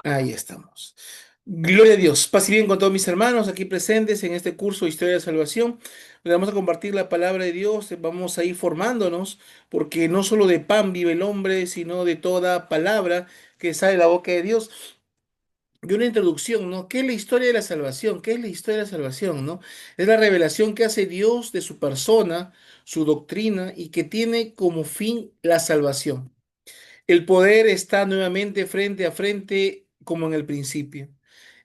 Ahí estamos. Gloria a Dios. Paz y bien con todos mis hermanos aquí presentes en este curso de Historia de Salvación. Le vamos a compartir la palabra de Dios, vamos a ir formándonos, porque no solo de pan vive el hombre, sino de toda palabra que sale de la boca de Dios. Y una introducción, ¿no? ¿Qué es la historia de la salvación? ¿Qué es la historia de la salvación, no? Es la revelación que hace Dios de su persona, su doctrina, y que tiene como fin la salvación. El poder está nuevamente frente a frente como en el principio.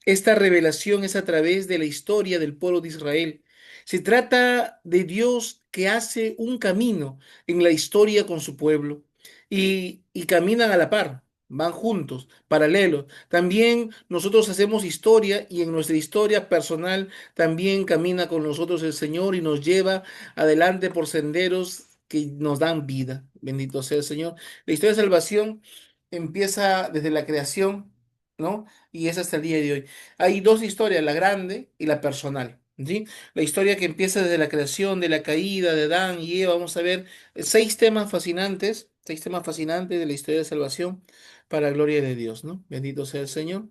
Esta revelación es a través de la historia del pueblo de Israel. Se trata de Dios que hace un camino en la historia con su pueblo y caminan a la par, van juntos, paralelos. También nosotros hacemos historia y en nuestra historia personal también camina con nosotros el Señor y nos lleva adelante por senderos que nos dan vida. Bendito sea el Señor. La historia de salvación empieza desde la creación, ¿no? Y es hasta el día de hoy. Hay dos historias, la grande y la personal, ¿sí? La historia que empieza desde la creación, de la caída de Adán y Eva. Vamos a ver seis temas fascinantes de la historia de salvación para la gloria de Dios, ¿no? Bendito sea el Señor.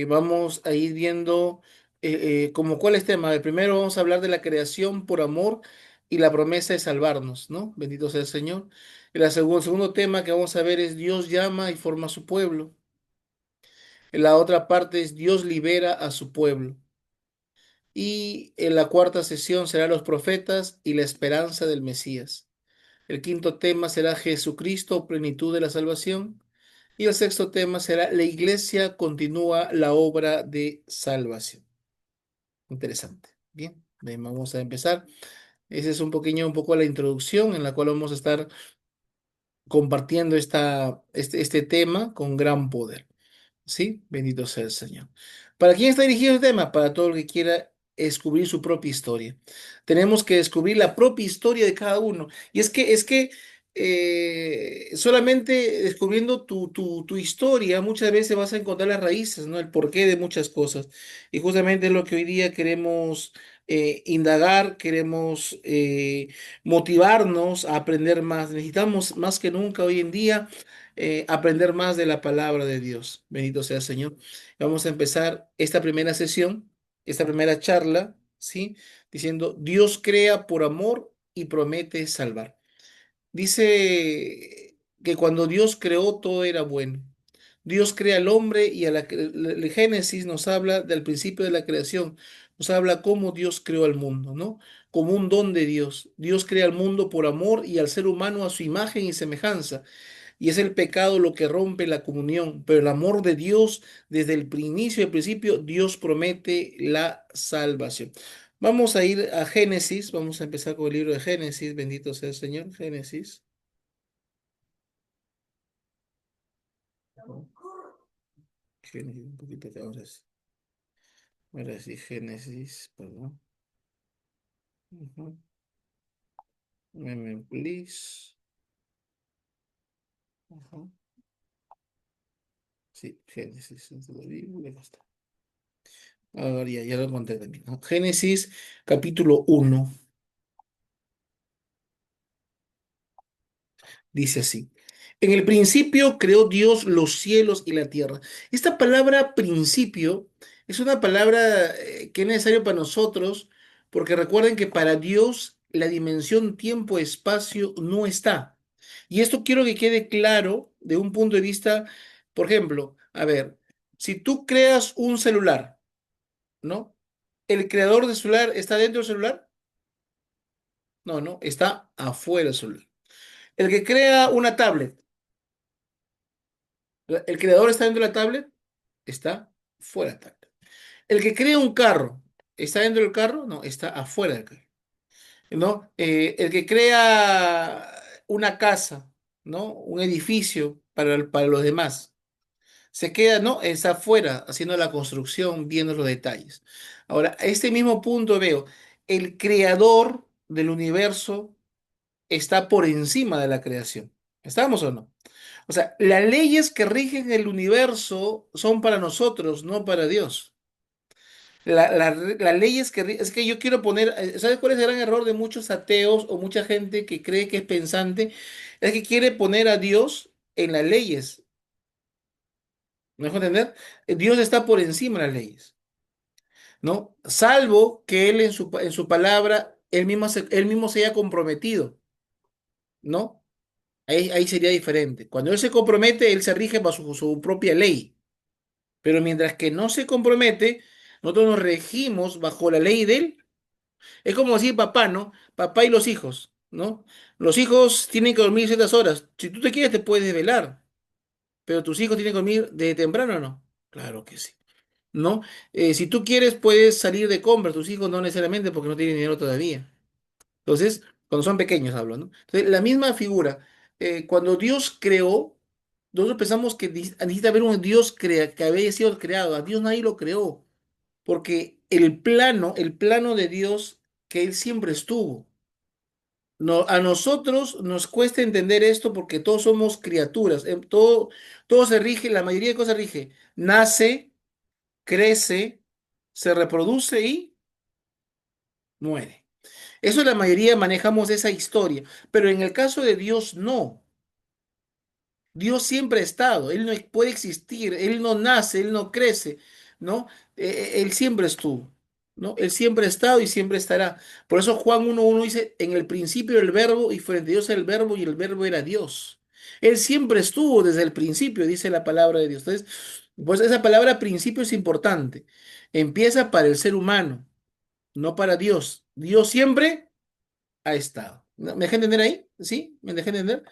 Vamos a ir viendo como cuál es tema. El primero vamos a hablar de la creación por amor y la promesa de salvarnos, ¿no? Bendito sea el Señor. El segundo tema que vamos a ver es Dios llama y forma a su pueblo. La otra parte es Dios libera a su pueblo. Y en la cuarta sesión será los profetas y la esperanza del Mesías. El quinto tema será Jesucristo, plenitud de la salvación. Y el sexto tema será la iglesia continúa la obra de salvación. Interesante. Bien, vamos a empezar. Esa es un poco la introducción en la cual vamos a estar compartiendo este tema con gran poder. ¿Sí? Bendito sea el Señor. ¿Para quién está dirigido el tema? Para todo el que quiera descubrir su propia historia. Tenemos que descubrir la propia historia de cada uno. Y solamente descubriendo tu historia, muchas veces vas a encontrar las raíces, ¿no? El porqué de muchas cosas. Y justamente es lo que hoy día queremos indagar, queremos motivarnos a aprender más. Necesitamos más que nunca hoy en día aprender más de la palabra de Dios. Bendito sea el Señor. Vamos a empezar esta primera sesión, esta primera charla, ¿sí? Diciendo, Dios crea por amor y promete salvar. Dice que cuando Dios creó todo era bueno. Dios crea al hombre y el Génesis nos habla del principio de la creación, nos habla cómo Dios creó al mundo, ¿no? Como un don de Dios. Dios crea al mundo por amor y al ser humano a su imagen y semejanza. Y es el pecado lo que rompe la comunión, pero el amor de Dios, desde el inicio, el principio, Dios promete la salvación. Vamos a ir a Génesis, vamos a empezar con el libro de Génesis, bendito sea el Señor, Génesis. Génesis, un poquito acá, ahora sí, Génesis, perdón. Ujú. Please. Ujú. Sí, Génesis, es de la Biblia, acá está. Ahora ya lo encontré también, ¿no? Génesis, capítulo 1. Dice así. En el principio creó Dios los cielos y la tierra. Esta palabra principio es una palabra que es necesario para nosotros, porque recuerden que para Dios la dimensión tiempo-espacio no está. Y esto quiero que quede claro de un punto de vista, por ejemplo, a ver, si tú creas un celular, ¿no? ¿El creador del celular está dentro del celular? No, no, está afuera del celular. El que crea una tablet, ¿el creador está dentro de la tablet? Está fuera del tablet. El que crea un carro, ¿está dentro del carro? No, está afuera del carro. ¿No? El que crea una casa, ¿no? Un edificio para los demás. Se queda, ¿no? Está afuera haciendo la construcción, viendo los detalles. Ahora, a este mismo punto veo, el creador del universo está por encima de la creación. ¿Estamos o no? O sea, las leyes que rigen el universo son para nosotros, no para Dios. Las leyes es que yo quiero poner, ¿sabes cuál es el gran error de muchos ateos o mucha gente que cree que es pensante? Es que quiere poner a Dios en las leyes. ¿Me dejo entender? Dios está por encima de las leyes, ¿no? Salvo que Él en su palabra, Él mismo se haya comprometido, ¿no? Ahí sería diferente. Cuando Él se compromete, Él se rige bajo su propia ley. Pero mientras que no se compromete, nosotros nos regimos bajo la ley de Él. Es como decir papá, ¿no? Papá y los hijos, ¿no? Los hijos tienen que dormir ciertas horas. Si tú te quieres, te puedes desvelar. Pero tus hijos tienen que dormir de temprano, ¿o no? Claro que sí. ¿No? Si tú quieres, puedes salir de compras, tus hijos no necesariamente porque no tienen dinero todavía. Entonces, cuando son pequeños hablo, ¿no? Entonces, la misma figura, cuando Dios creó, nosotros pensamos que necesita haber un Dios que había sido creado. A Dios nadie lo creó, porque el plano de Dios, que Él siempre estuvo. No, a nosotros nos cuesta entender esto porque todos somos criaturas. Todo se rige, la mayoría de cosas rige. Nace, crece, se reproduce y muere. Eso la mayoría manejamos esa historia, pero en el caso de Dios no. Dios siempre ha estado, Él no puede existir, Él no nace, Él no crece, ¿no? Él siempre estuvo, ¿no? Él siempre ha estado y siempre estará. Por eso Juan 1:1 dice, en el principio era el verbo y frente a Dios era el verbo y el verbo era Dios. Él siempre estuvo desde el principio, dice la palabra de Dios. Entonces, pues esa palabra principio es importante. Empieza para el ser humano, no para Dios. Dios siempre ha estado. ¿Me dejé entender ahí? ¿Sí? ¿Me dejé entender?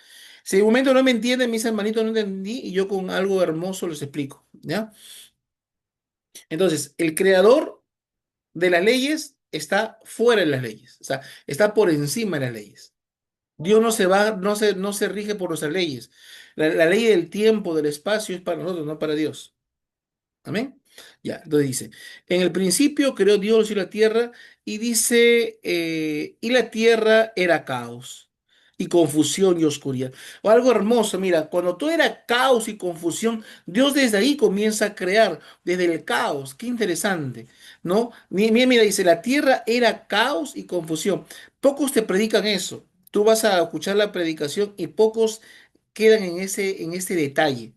Si en un momento no me entienden, mis hermanitos no entendí, y yo con algo hermoso les explico, ¿ya? Entonces, el creador de las leyes está fuera de las leyes, o sea, está por encima de las leyes. Dios no se rige por nuestras leyes. La ley del tiempo, del espacio es para nosotros, no para Dios. Amén. Ya, entonces dice, en el principio creó Dios y la tierra y dice, y la tierra era caos y confusión y oscuridad. O algo hermoso, mira, cuando todo era caos y confusión, Dios desde ahí comienza a crear, desde el caos. Qué interesante, ¿no? Mira, mira, dice, la tierra era caos y confusión. Pocos te predican eso. Tú vas a escuchar la predicación y pocos quedan en ese detalle.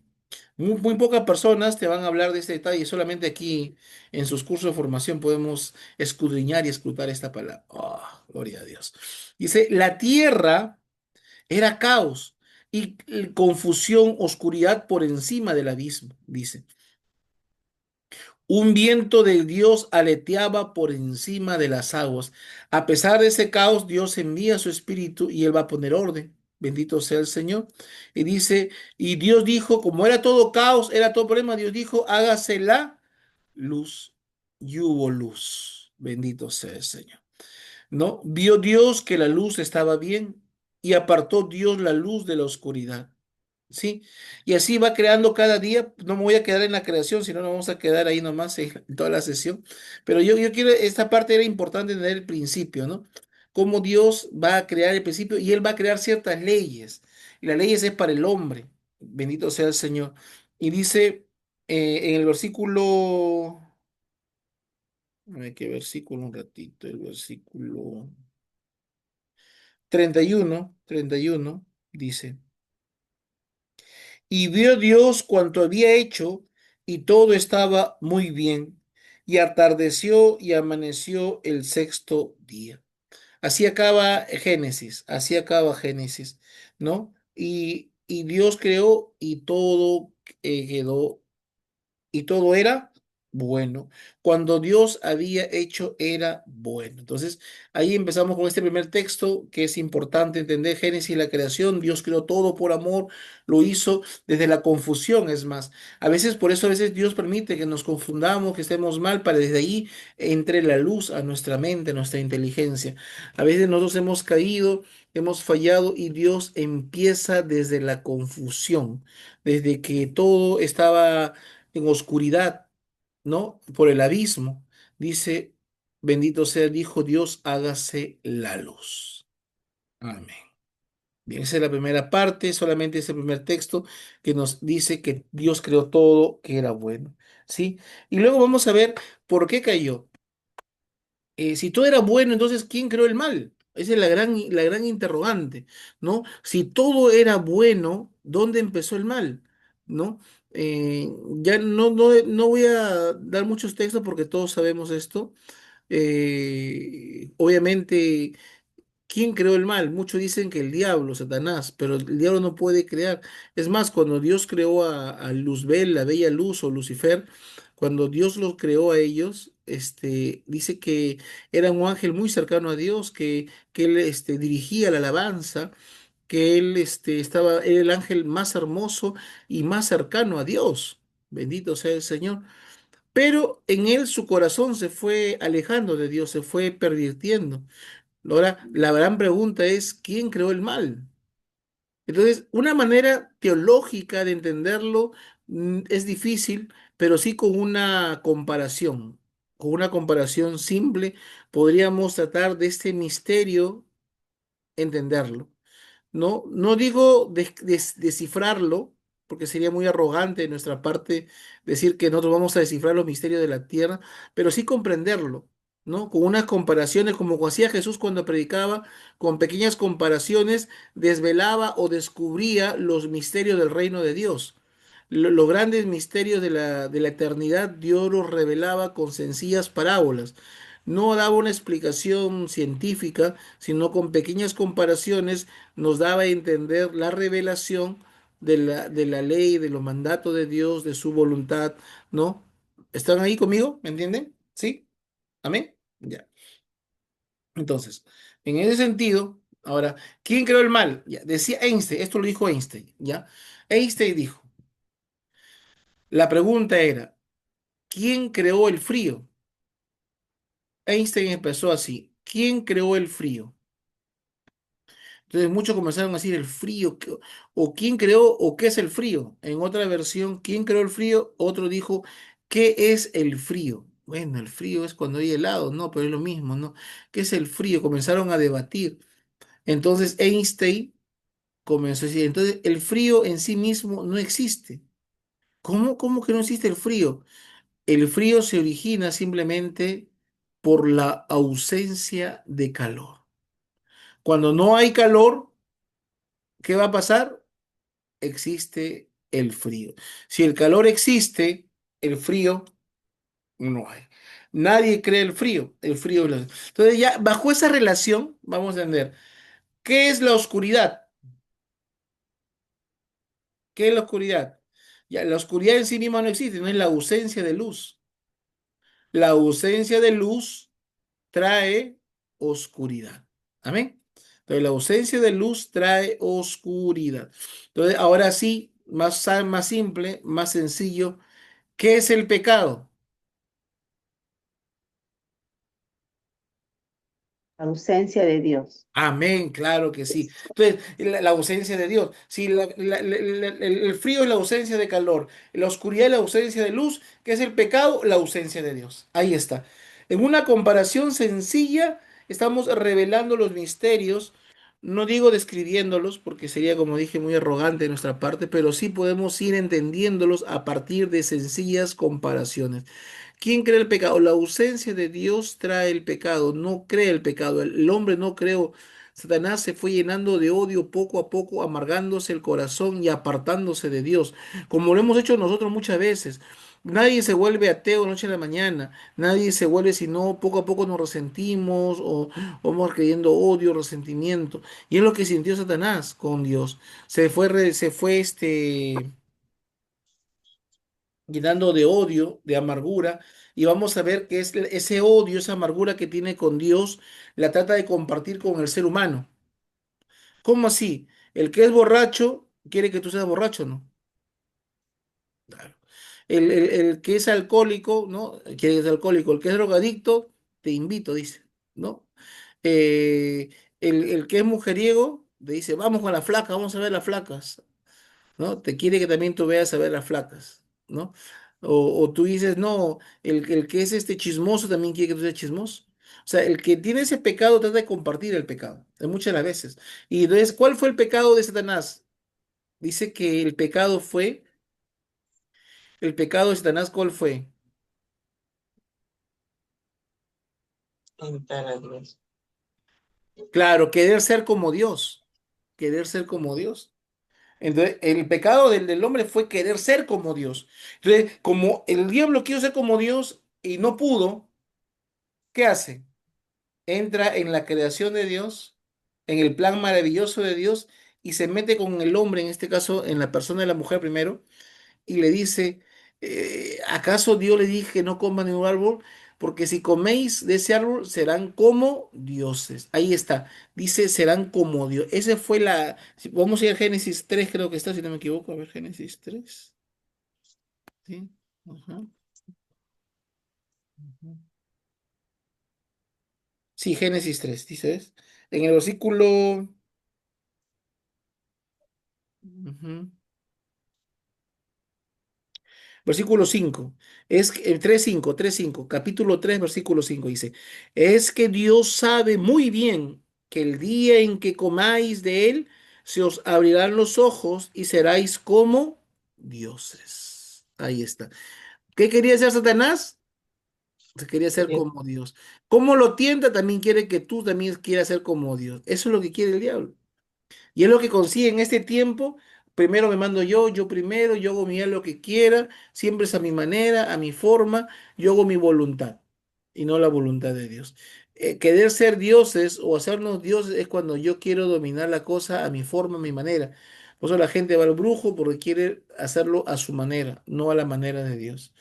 Muy pocas personas te van a hablar de este detalle, solamente aquí en sus cursos de formación podemos escudriñar y escrutar esta palabra. Oh, gloria a Dios. Dice, la tierra era caos y confusión, oscuridad por encima del abismo, dice. Un viento de Dios aleteaba por encima de las aguas. A pesar de ese caos, Dios envía su espíritu y Él va a poner orden. Bendito sea el Señor. Y dice, y Dios dijo, como era todo caos, era todo problema, Dios dijo, hágase la luz. Y hubo luz. Bendito sea el Señor. ¿No? Vio Dios que la luz estaba bien y apartó Dios la luz de la oscuridad. ¿Sí? Y así va creando cada día. No me voy a quedar en la creación, sino nos vamos a quedar ahí nomás en toda la sesión. Pero yo quiero, esta parte era importante tener el principio, ¿no? Cómo Dios va a crear el principio y Él va a crear ciertas leyes. Y las leyes es para el hombre. Bendito sea el Señor. Y dice en el versículo, a ver qué versículo un ratito, el versículo 31 dice. Y vio Dios cuanto había hecho, y todo estaba muy bien. Y atardeció y amaneció el sexto día. Así acaba Génesis, ¿no? Y Dios creó y todo quedó y todo era bueno. Cuando Dios había hecho era bueno. Entonces, ahí empezamos con este primer texto que es importante entender Génesis, la creación. Dios creó todo por amor, lo hizo desde la confusión, es más. A veces Dios permite que nos confundamos, que estemos mal, para desde ahí entre la luz a nuestra mente, a nuestra inteligencia. A veces nosotros hemos caído, hemos fallado y Dios empieza desde la confusión, desde que todo estaba en oscuridad, ¿no? Por el abismo. Dice, bendito sea, dijo Dios, hágase la luz. Amén. Bien, esa es la primera parte, solamente ese primer texto que nos dice que Dios creó todo que era bueno, ¿sí? Y luego vamos a ver por qué cayó. Si todo era bueno, entonces, ¿quién creó el mal? Esa es la gran interrogante, ¿no? Si todo era bueno, ¿dónde empezó el mal? ¿no? Ya no voy a dar muchos textos porque todos sabemos esto. Obviamente, ¿quién creó el mal? Muchos dicen que el diablo, Satanás, pero el diablo no puede crear. Es más, cuando Dios creó a Luzbel, la bella luz o Lucifer, cuando Dios los creó a ellos, dice que era un ángel muy cercano a Dios, que él dirigía la alabanza, que él era el ángel más hermoso y más cercano a Dios. Bendito sea el Señor. Pero en él su corazón se fue alejando de Dios, se fue pervirtiendo. Ahora, la gran pregunta es, ¿quién creó el mal? Entonces, una manera teológica de entenderlo es difícil, pero sí con una comparación simple, podríamos tratar de este misterio entenderlo. No digo descifrarlo, porque sería muy arrogante de nuestra parte decir que nosotros vamos a descifrar los misterios de la tierra, pero sí comprenderlo, ¿no? Con unas comparaciones, como hacía Jesús cuando predicaba, con pequeñas comparaciones, desvelaba o descubría los misterios del reino de Dios. Los grandes misterios de la eternidad, Dios los revelaba con sencillas parábolas. No daba una explicación científica, sino con pequeñas comparaciones nos daba a entender la revelación de la ley, de los mandatos de Dios, de su voluntad, ¿no? ¿Están ahí conmigo? ¿Me entienden? ¿Sí? ¿Amén? Ya. Entonces, en ese sentido, ahora, ¿quién creó el mal? Ya, decía Einstein, esto lo dijo Einstein, ¿ya? Einstein dijo, la pregunta era, ¿quién creó el frío? Einstein empezó así, ¿quién creó el frío? Entonces muchos comenzaron a decir el frío, o quién creó o qué es el frío. En otra versión, ¿quién creó el frío? Otro dijo, ¿qué es el frío? Bueno, el frío es cuando hay helado, no, pero es lo mismo, ¿no? ¿Qué es el frío? Comenzaron a debatir. Entonces Einstein comenzó a decir, entonces el frío en sí mismo no existe. ¿Cómo que no existe el frío? El frío se origina simplemente por la ausencia de calor. Cuando no hay calor, ¿qué va a pasar? Existe el frío. Si el calor existe, el frío no hay. Nadie cree el frío. Entonces ya bajo esa relación vamos a entender, ¿qué es la oscuridad? ¿Qué es la oscuridad? Ya, la oscuridad en sí misma no existe, no es la ausencia de luz. La ausencia de luz trae oscuridad. Amén. Entonces la ausencia de luz trae oscuridad. Entonces ahora sí, más simple, más sencillo. ¿Qué es el pecado? Ausencia de Dios. Amén, claro que sí. Entonces, la ausencia de Dios. Si el frío es la ausencia de calor, la oscuridad es la ausencia de luz, ¿qué es el pecado? La ausencia de Dios. Ahí está. En una comparación sencilla, estamos revelando los misterios. No digo describiéndolos, porque sería, como dije, muy arrogante de nuestra parte, pero sí podemos ir entendiéndolos a partir de sencillas comparaciones. ¿Quién crea el pecado? La ausencia de Dios trae el pecado, no cree el pecado. El hombre no creó. Satanás se fue llenando de odio poco a poco, amargándose el corazón y apartándose de Dios, como lo hemos hecho nosotros muchas veces. Nadie se vuelve ateo de noche a la mañana, nadie se vuelve, sino poco a poco nos resentimos o vamos creyendo odio, resentimiento. Y es lo que sintió Satanás con Dios. Se fue llenando de odio, de amargura, y vamos a ver que es ese odio, esa amargura que tiene con Dios, la trata de compartir con el ser humano. ¿Cómo así? El que es borracho quiere que tú seas borracho, ¿no? Claro. El que es alcohólico, ¿no? Quiere que seas alcohólico. El que es drogadicto, te invito, dice, ¿no? Eh, el que es mujeriego, te dice, vamos con la flaca, vamos a ver las flacas. ¿No? Te quiere que también tú veas a ver las flacas, ¿no? O tú dices, no, el que es chismoso también quiere que tú seas chismoso. O sea, el que tiene ese pecado trata de compartir el pecado, de muchas de las veces. Y entonces, ¿cuál fue el pecado de Satanás? Dice que el pecado de Satanás, ¿cuál fue? Tentar a Dios. Claro, querer ser como Dios, querer ser como Dios. Entonces, el pecado del hombre fue querer ser como Dios. Entonces, como el diablo quiso ser como Dios y no pudo, ¿qué hace? Entra en la creación de Dios, en el plan maravilloso de Dios, y se mete con el hombre, en este caso, en la persona de la mujer primero, y le dice, ¿acaso Dios le dije que no coman de un árbol? Porque si coméis de ese árbol serán como dioses. Ahí está. Dice serán como Dios. Ese fue vamos a ir a Génesis 3 creo que está, si no me equivoco. A ver, Génesis 3. Sí. Ajá, ujú. Sí, Génesis 3 dices. En el versículo. Ujú. Versículo 5 es que, 3:5, 3:5, capítulo 3 versículo 5 dice, es que Dios sabe muy bien que el día en que comáis de él, se os abrirán los ojos y seráis como dioses. Ahí está. ¿Qué quería hacer Satanás? Se quería ser Dios. como Dios. ¿Cómo lo tienta? También quiere que tú también quieras ser como Dios. Eso es lo que quiere el diablo. Y es lo que consigue en este tiempo. Primero me mando yo primero, yo hago mi lo que quiera, siempre es a mi manera, a mi forma, yo hago mi voluntad y no la voluntad de Dios. Querer ser dioses o hacernos dioses es cuando yo quiero dominar la cosa a mi forma, a mi manera. Por eso la gente va al brujo porque quiere hacerlo a su manera, no a la manera de Dios.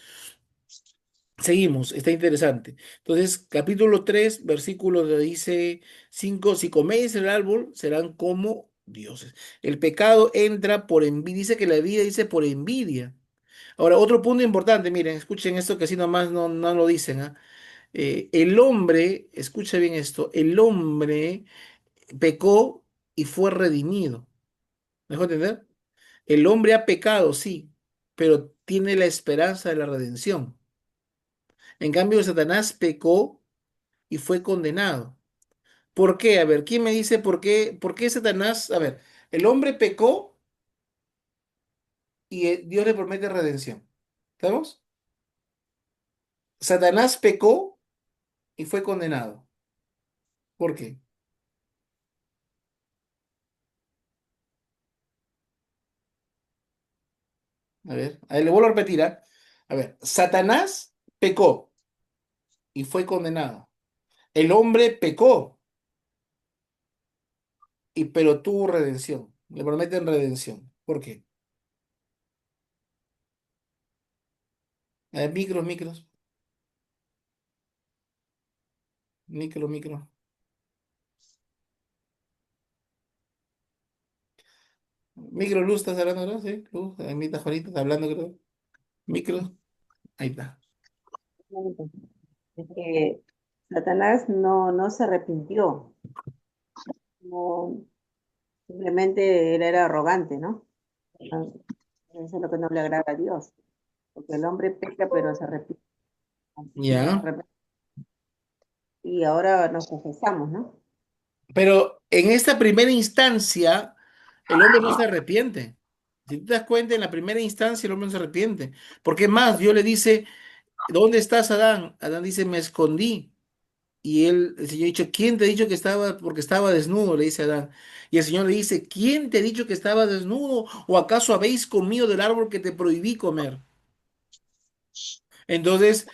Seguimos, está interesante. Entonces, capítulo 3 versículo dice 5 si coméis el árbol, serán como dioses. El pecado entra por envidia, dice que la vida dice por envidia. Ahora, otro punto importante, miren, escuchen esto que así nomás no lo dicen, ¿ah? El hombre, escucha bien esto, el hombre pecó y fue redimido. ¿Me dejó entender? El hombre ha pecado, sí, pero tiene la esperanza de la redención. En cambio, Satanás pecó y fue condenado. ¿Por qué? A ver, ¿quién me dice por qué Satanás? A ver, el hombre pecó y Dios le promete redención. ¿Estamos? Satanás pecó y fue condenado. ¿Por qué? A ver, ahí le vuelvo a repetir, ¿ah? A ver, Satanás pecó y fue condenado. El hombre pecó pero tuvo redención. Le prometen redención. ¿Por qué? A ver, micro. Micro, Luz, ¿estás hablando, no? Sí, Luz, a mí está Juanita, está hablando, creo. Micro, ahí está. Es que Satanás no se arrepintió, no, simplemente él era arrogante, ¿no? Ah, eso es lo que no le agrada a Dios, porque el hombre peca pero se arrepiente. Ya. Y ahora nos confesamos, ¿no? Pero en esta primera instancia, el hombre no se arrepiente. Si tú te das cuenta, en la primera instancia el hombre no se arrepiente. Porque más, Dios le dice, ¿dónde estás, Adán? Adán dice, me escondí. Y el Señor ha dicho, ¿quién te ha dicho que estaba? Porque estaba desnudo, le dice Adán. Y el Señor le dice, ¿quién te ha dicho que estaba desnudo? ¿O acaso habéis comido del árbol que te prohibí comer? Entonces,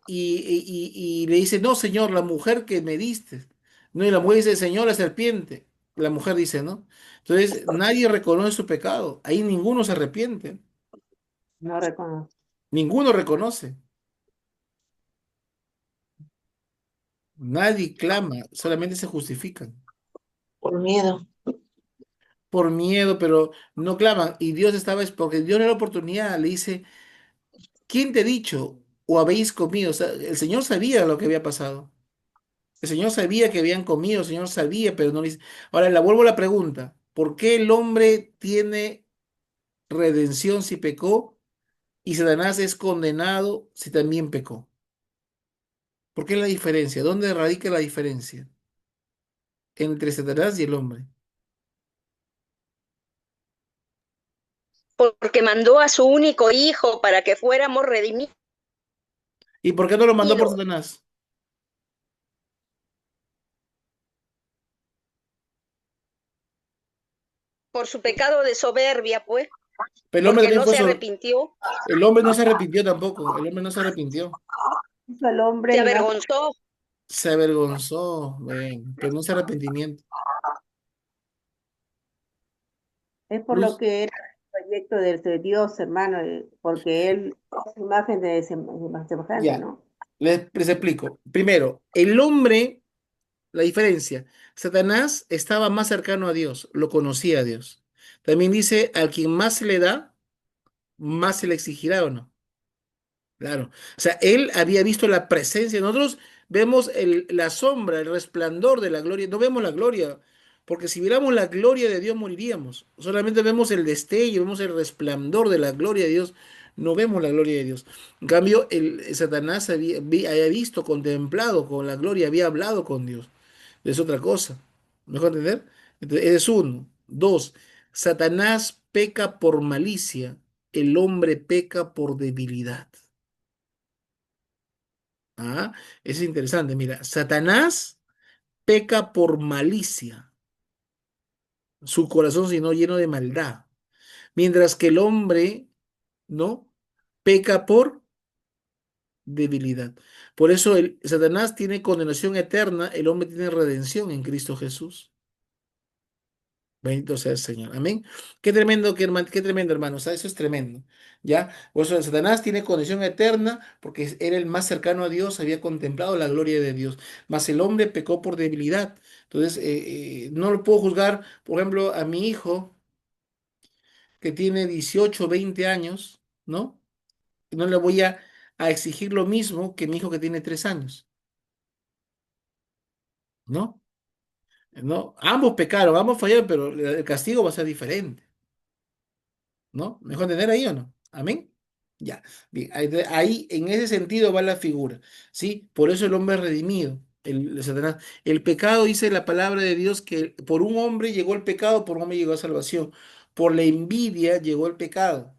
y le dice, no, Señor, la mujer que me diste. No, y la mujer dice, Señor, la serpiente. La mujer dice, ¿no? Entonces, nadie reconoce su pecado. Ahí ninguno se arrepiente. No reconoce. Ninguno reconoce. Nadie clama, solamente se justifican. Por miedo. Por miedo, pero no claman. Y Dios estaba, es porque Dios le da la oportunidad, le dice, ¿quién te ha dicho o habéis comido? O sea, el Señor sabía lo que había pasado. El Señor sabía que habían comido, el Señor sabía, pero no le dice. Ahora, le vuelvo a la pregunta, ¿por qué el hombre tiene redención si pecó y Satanás es condenado si también pecó? ¿Por qué la diferencia? ¿Dónde radica la diferencia entre Satanás y el hombre? porque mandó a su único hijo para que fuéramos redimidos. ¿Y por qué no lo mandó por Satanás? por su pecado de soberbia, pues, Pero el hombre porque también no fue se so- arrepintió, el hombre no se arrepintió tampoco. El hombre no se arrepintió. Hizo al hombre se y más. avergonzó. Se avergonzó, pero no se arrepentimiento. Es por lo Luz. que era el proyecto de Dios, hermano, porque Él es imagen de semejante, Ya, ¿no? les explico. Primero, el hombre, la diferencia. Satanás estaba más cercano a Dios, lo conocía a Dios. También dice, al quien más se le da, más se le exigirá o no. Claro. O sea, él había visto la presencia. Nosotros vemos la sombra, el resplandor de la gloria. No vemos la gloria, porque si viéramos la gloria de Dios moriríamos. Solamente vemos el destello, vemos el resplandor de la gloria de Dios. No vemos la gloria de Dios. En cambio, Satanás había visto, contemplado con la gloria, había hablado con Dios. Es otra cosa. ¿Mejor entender? Entonces, ese es uno. Dos, Satanás peca por malicia, el hombre peca por debilidad. Ah, eso es interesante. Mira, Satanás peca por malicia, su corazón sino lleno de maldad, mientras que el hombre, ¿no? Peca por debilidad. Por eso Satanás tiene condenación eterna, el hombre tiene redención en Cristo Jesús. Bendito sea el Señor. Amén. Qué tremendo, hermano. O sea, eso es tremendo. ¿Ya? Por eso Satanás tiene condición eterna porque era el más cercano a Dios, había contemplado la gloria de Dios. Mas el hombre pecó por debilidad. Entonces, no lo puedo juzgar, por ejemplo, a mi hijo que tiene 18 20 años, ¿no? No le voy a exigir lo mismo que mi hijo que tiene 3 años, ¿no? ¿No? Ambos pecaron, ambos fallaron, pero el castigo va a ser diferente. ¿No? ¿Mejor entender ahí o no? Amén. Ya. Bien, ahí, en ese sentido va la figura, ¿sí? Por eso el hombre es redimido, el Satanás. El pecado, dice la palabra de Dios, que por un hombre llegó el pecado, por un hombre llegó la salvación. Por la envidia llegó el pecado,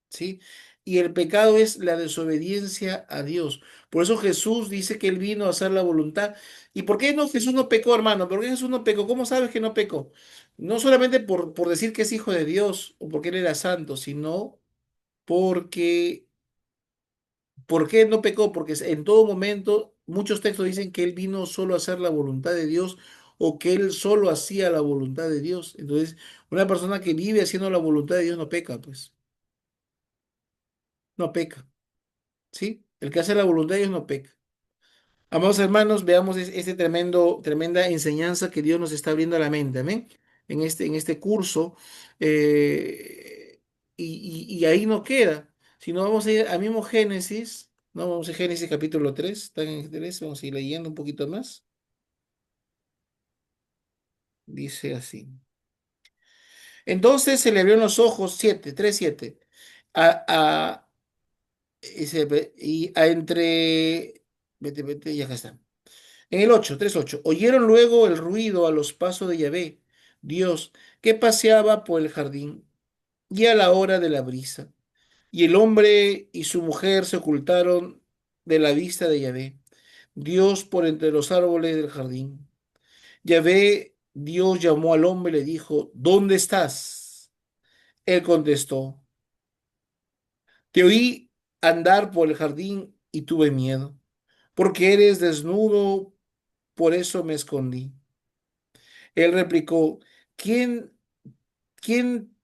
¿sí? Y el pecado es la desobediencia a Dios. Por eso Jesús dice que él vino a hacer la voluntad. ¿Y por qué no Jesús no pecó, hermano? ¿Por qué Jesús no pecó? ¿Cómo sabes que no pecó? No solamente por decir que es hijo de Dios o porque él era santo, sino porque, ¿por qué no pecó? Porque en todo momento muchos textos dicen que él vino solo a hacer la voluntad de Dios o que él solo hacía la voluntad de Dios. Entonces, una persona que vive haciendo la voluntad de Dios no peca, pues, no peca. ¿Sí? El que hace la voluntad de Dios no peca. Amados hermanos, veamos este tremenda enseñanza que Dios nos está abriendo a la mente, amén. En este curso, y ahí no queda, sino vamos a ir al mismo Génesis, no, vamos a Génesis capítulo 3 está en el 3, vamos a ir leyendo un poquito más. Dice así. Entonces se le abrieron los ojos, 7 3 7 a, a, y a entre, vete, ya acá está. En el 8 3:8, oyeron luego el ruido a los pasos de Yahvé, Dios, que paseaba por el jardín, y a la hora de la brisa. Y el hombre y su mujer se ocultaron de la vista de Yahvé, Dios por entre los árboles del jardín. Yahvé, Dios llamó al hombre y le dijo, ¿dónde estás? Él contestó, te oí andar por el jardín y tuve miedo, porque eres desnudo, por eso me escondí. Él replicó, ¿quién, quién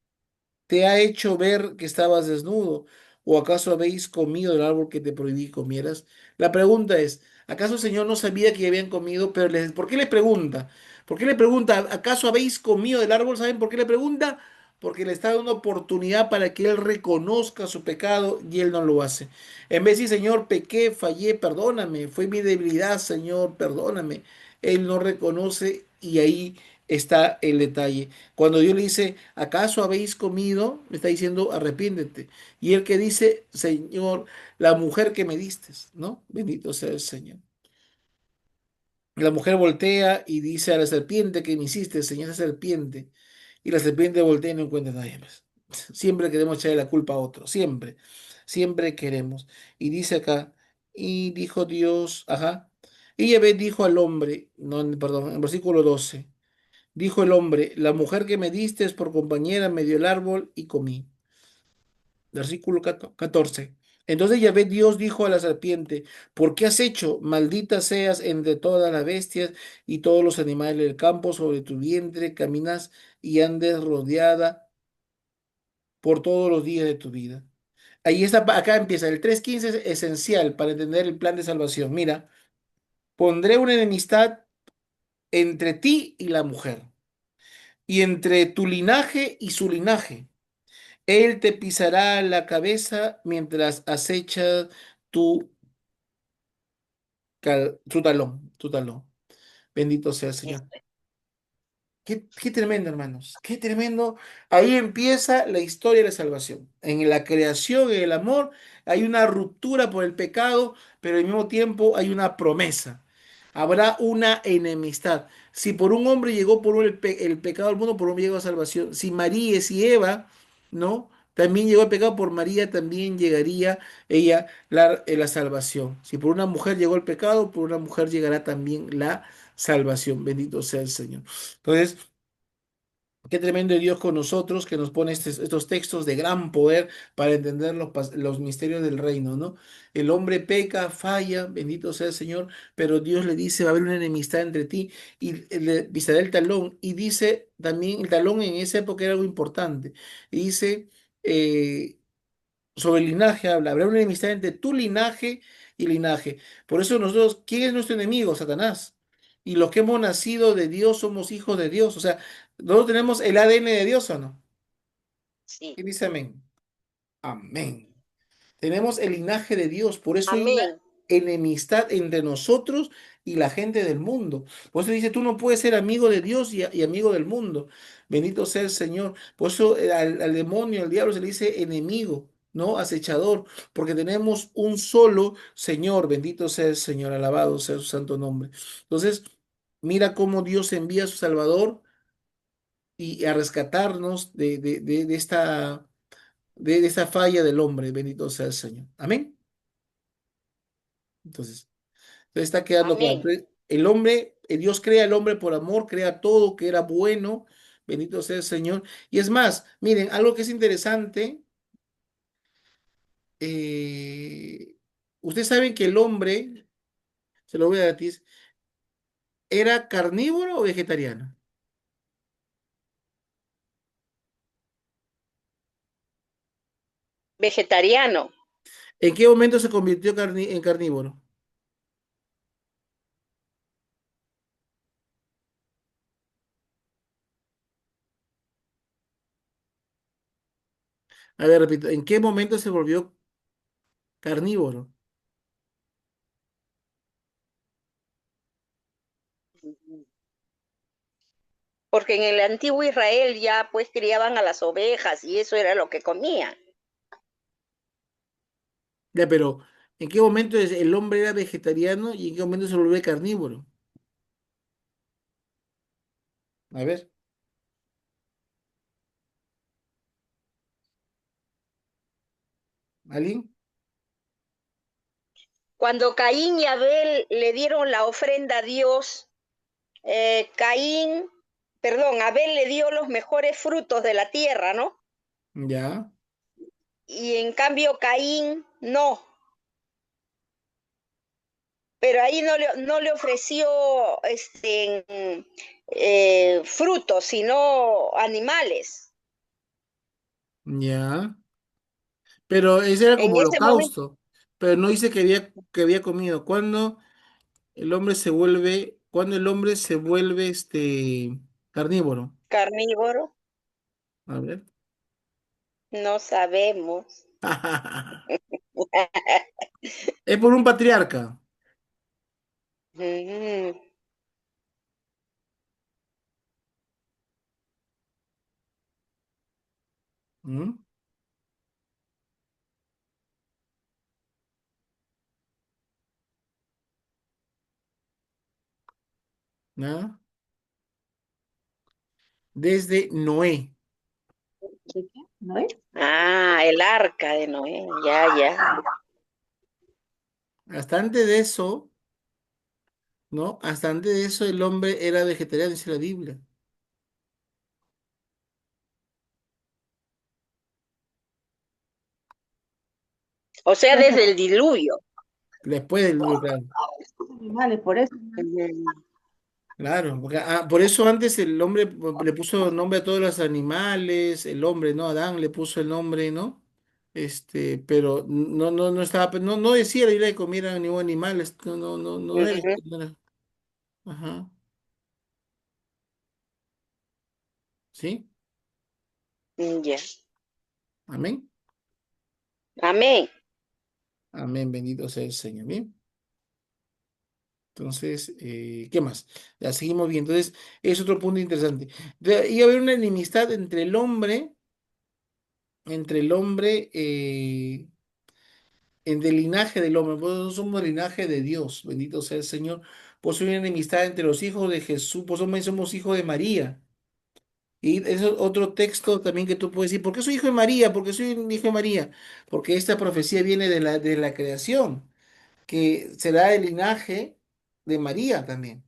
te ha hecho ver que estabas desnudo? ¿O acaso habéis comido del árbol que te prohibí que comieras? La pregunta es, ¿acaso el Señor no sabía que habían comido? Pero ¿por qué le pregunta? ¿Por qué le pregunta, ¿acaso habéis comido del árbol? ¿Saben por qué le pregunta? Porque le está dando una oportunidad para que él reconozca su pecado y él no lo hace. En vez de decir, Señor, pequé, fallé, perdóname, fue mi debilidad, Señor, perdóname. Él no reconoce y ahí está el detalle. Cuando Dios le dice, ¿acaso habéis comido? Le está diciendo, arrepiéntete. Y el que dice, Señor, la mujer que me diste, ¿no? Bendito sea el Señor. La mujer voltea y dice a la serpiente que me hiciste, Señor, esa serpiente. Y la serpiente voltea y no encuentra a nadie más. Siempre queremos echarle la culpa a otro, siempre, siempre queremos. Y dice acá, y dijo Dios, ajá, y Yahvé dijo al hombre, no, perdón, en versículo 12. Dijo el hombre, la mujer que me diste es por compañera, me dio el árbol y comí. Versículo 14. Entonces Yahvé Dios dijo a la serpiente, ¿por qué has hecho? Maldita seas entre todas las bestias y todos los animales del campo, sobre tu vientre caminas y andes rodeada por todos los días de tu vida. Ahí está, acá empieza. El 3:15 es esencial para entender el plan de salvación. Mira, pondré una enemistad entre ti y la mujer, y entre tu linaje y su linaje. Él te pisará la cabeza mientras acecha tu, tu talón, tu talón. Bendito sea el Señor. Este, Qué tremendo, hermanos. Qué tremendo. Ahí empieza la historia de la salvación. En la creación, en el amor, hay una ruptura por el pecado, pero al mismo tiempo hay una promesa. Habrá una enemistad. Si por un hombre llegó por el pecado al mundo, por un hombre llegó a salvación. Si María, si Eva, ¿no? También llegó el pecado por María, también llegaría ella la salvación. Si por una mujer llegó el pecado, por una mujer llegará también la salvación. Bendito sea el Señor. Entonces, qué tremendo Dios con nosotros que nos pone estos textos de gran poder para entender los misterios del reino, ¿no? El hombre peca, falla, bendito sea el Señor, pero Dios le dice, va a haber una enemistad entre ti y le pisará el talón. Y dice también, el talón en esa época era algo importante. Y dice, eh, sobre el linaje habla, habrá una enemistad entre tu linaje y linaje. Por eso nosotros, ¿quién es nuestro enemigo? Satanás. Y los que hemos nacido de Dios somos hijos de Dios. O sea, nosotros tenemos el ADN de Dios, ¿o no? sí. ¿Quién dice amén? Amén. Tenemos el linaje de Dios, por eso hay una Amén. enemistad entre nosotros y la gente del mundo. Por eso dice, tú no puedes ser amigo de Dios y amigo del mundo. Bendito sea el Señor. Por eso al demonio, al diablo se le dice enemigo, ¿no? Acechador, porque tenemos un solo Señor. Bendito sea el Señor, alabado sea su santo nombre. Entonces, mira cómo Dios envía a su Salvador y a rescatarnos de esta falla del hombre. Bendito sea el Señor. Amén. Entonces, está quedando claro. Amén. Entonces, el hombre, Dios crea al hombre por amor, crea todo que era bueno. Bendito sea el Señor. Y es más, miren, algo que es interesante. eh, Ustedes saben que el hombre, se lo voy a decir, ¿era carnívoro o vegetariano? Vegetariano. ¿En qué momento se convirtió en carnívoro? A ver, repito, ¿en qué momento se volvió carnívoro? Porque en el antiguo Israel ya pues criaban a las ovejas y eso era lo que comían. Ya, pero ¿en qué momento el hombre era vegetariano y en qué momento se volvió carnívoro? A ver, ¿alguien? Cuando Caín y Abel le dieron la ofrenda a Dios, Caín, perdón, Abel le dio los mejores frutos de la tierra, ¿no? Ya, Y en cambio Caín no, pero ahí no le ofreció frutos, sino animales. ya. Pero ese era En como ese momento, holocausto. Pero no dice que había comido. Cuando el hombre se vuelve carnívoro? carnívoro, A ver. no sabemos. Es por un patriarca. Mm, ¿Mm? ¿Nada? Desde Noé. ¿Qué? ¿No es? Ah, el arca de Noé, ya, ya. Hasta antes de eso, ¿no? Hasta antes de eso el hombre era vegetariano, dice la Biblia. O sea, Los desde el diluvio. después del diluvio, claro. animales, por eso. Ujú. Claro, porque, por eso antes el hombre le puso nombre a todos los animales, el hombre, ¿no? Adán le puso el nombre, ¿no? Pero no estaba, no decía la Biblia que comieran ningún animal, no era, Ujú. no era. Ajá, ¿sí? Ya. Amén. Amén. Amén, bendito sea el Señor. Bien. Entonces, ¿qué más? Ya seguimos viendo. Entonces, es otro punto interesante. Iba a haber una enemistad entre el hombre, del linaje del hombre. Nosotros somos linaje de Dios, bendito sea el Señor. Pues hay una enemistad entre los hijos de Jesús, pues somos hijos de María. Y eso es otro texto también que tú puedes decir, ¿por qué soy hijo de María? ¿Por qué soy un hijo de María? Porque esta profecía viene de la creación, que será el linaje de María también,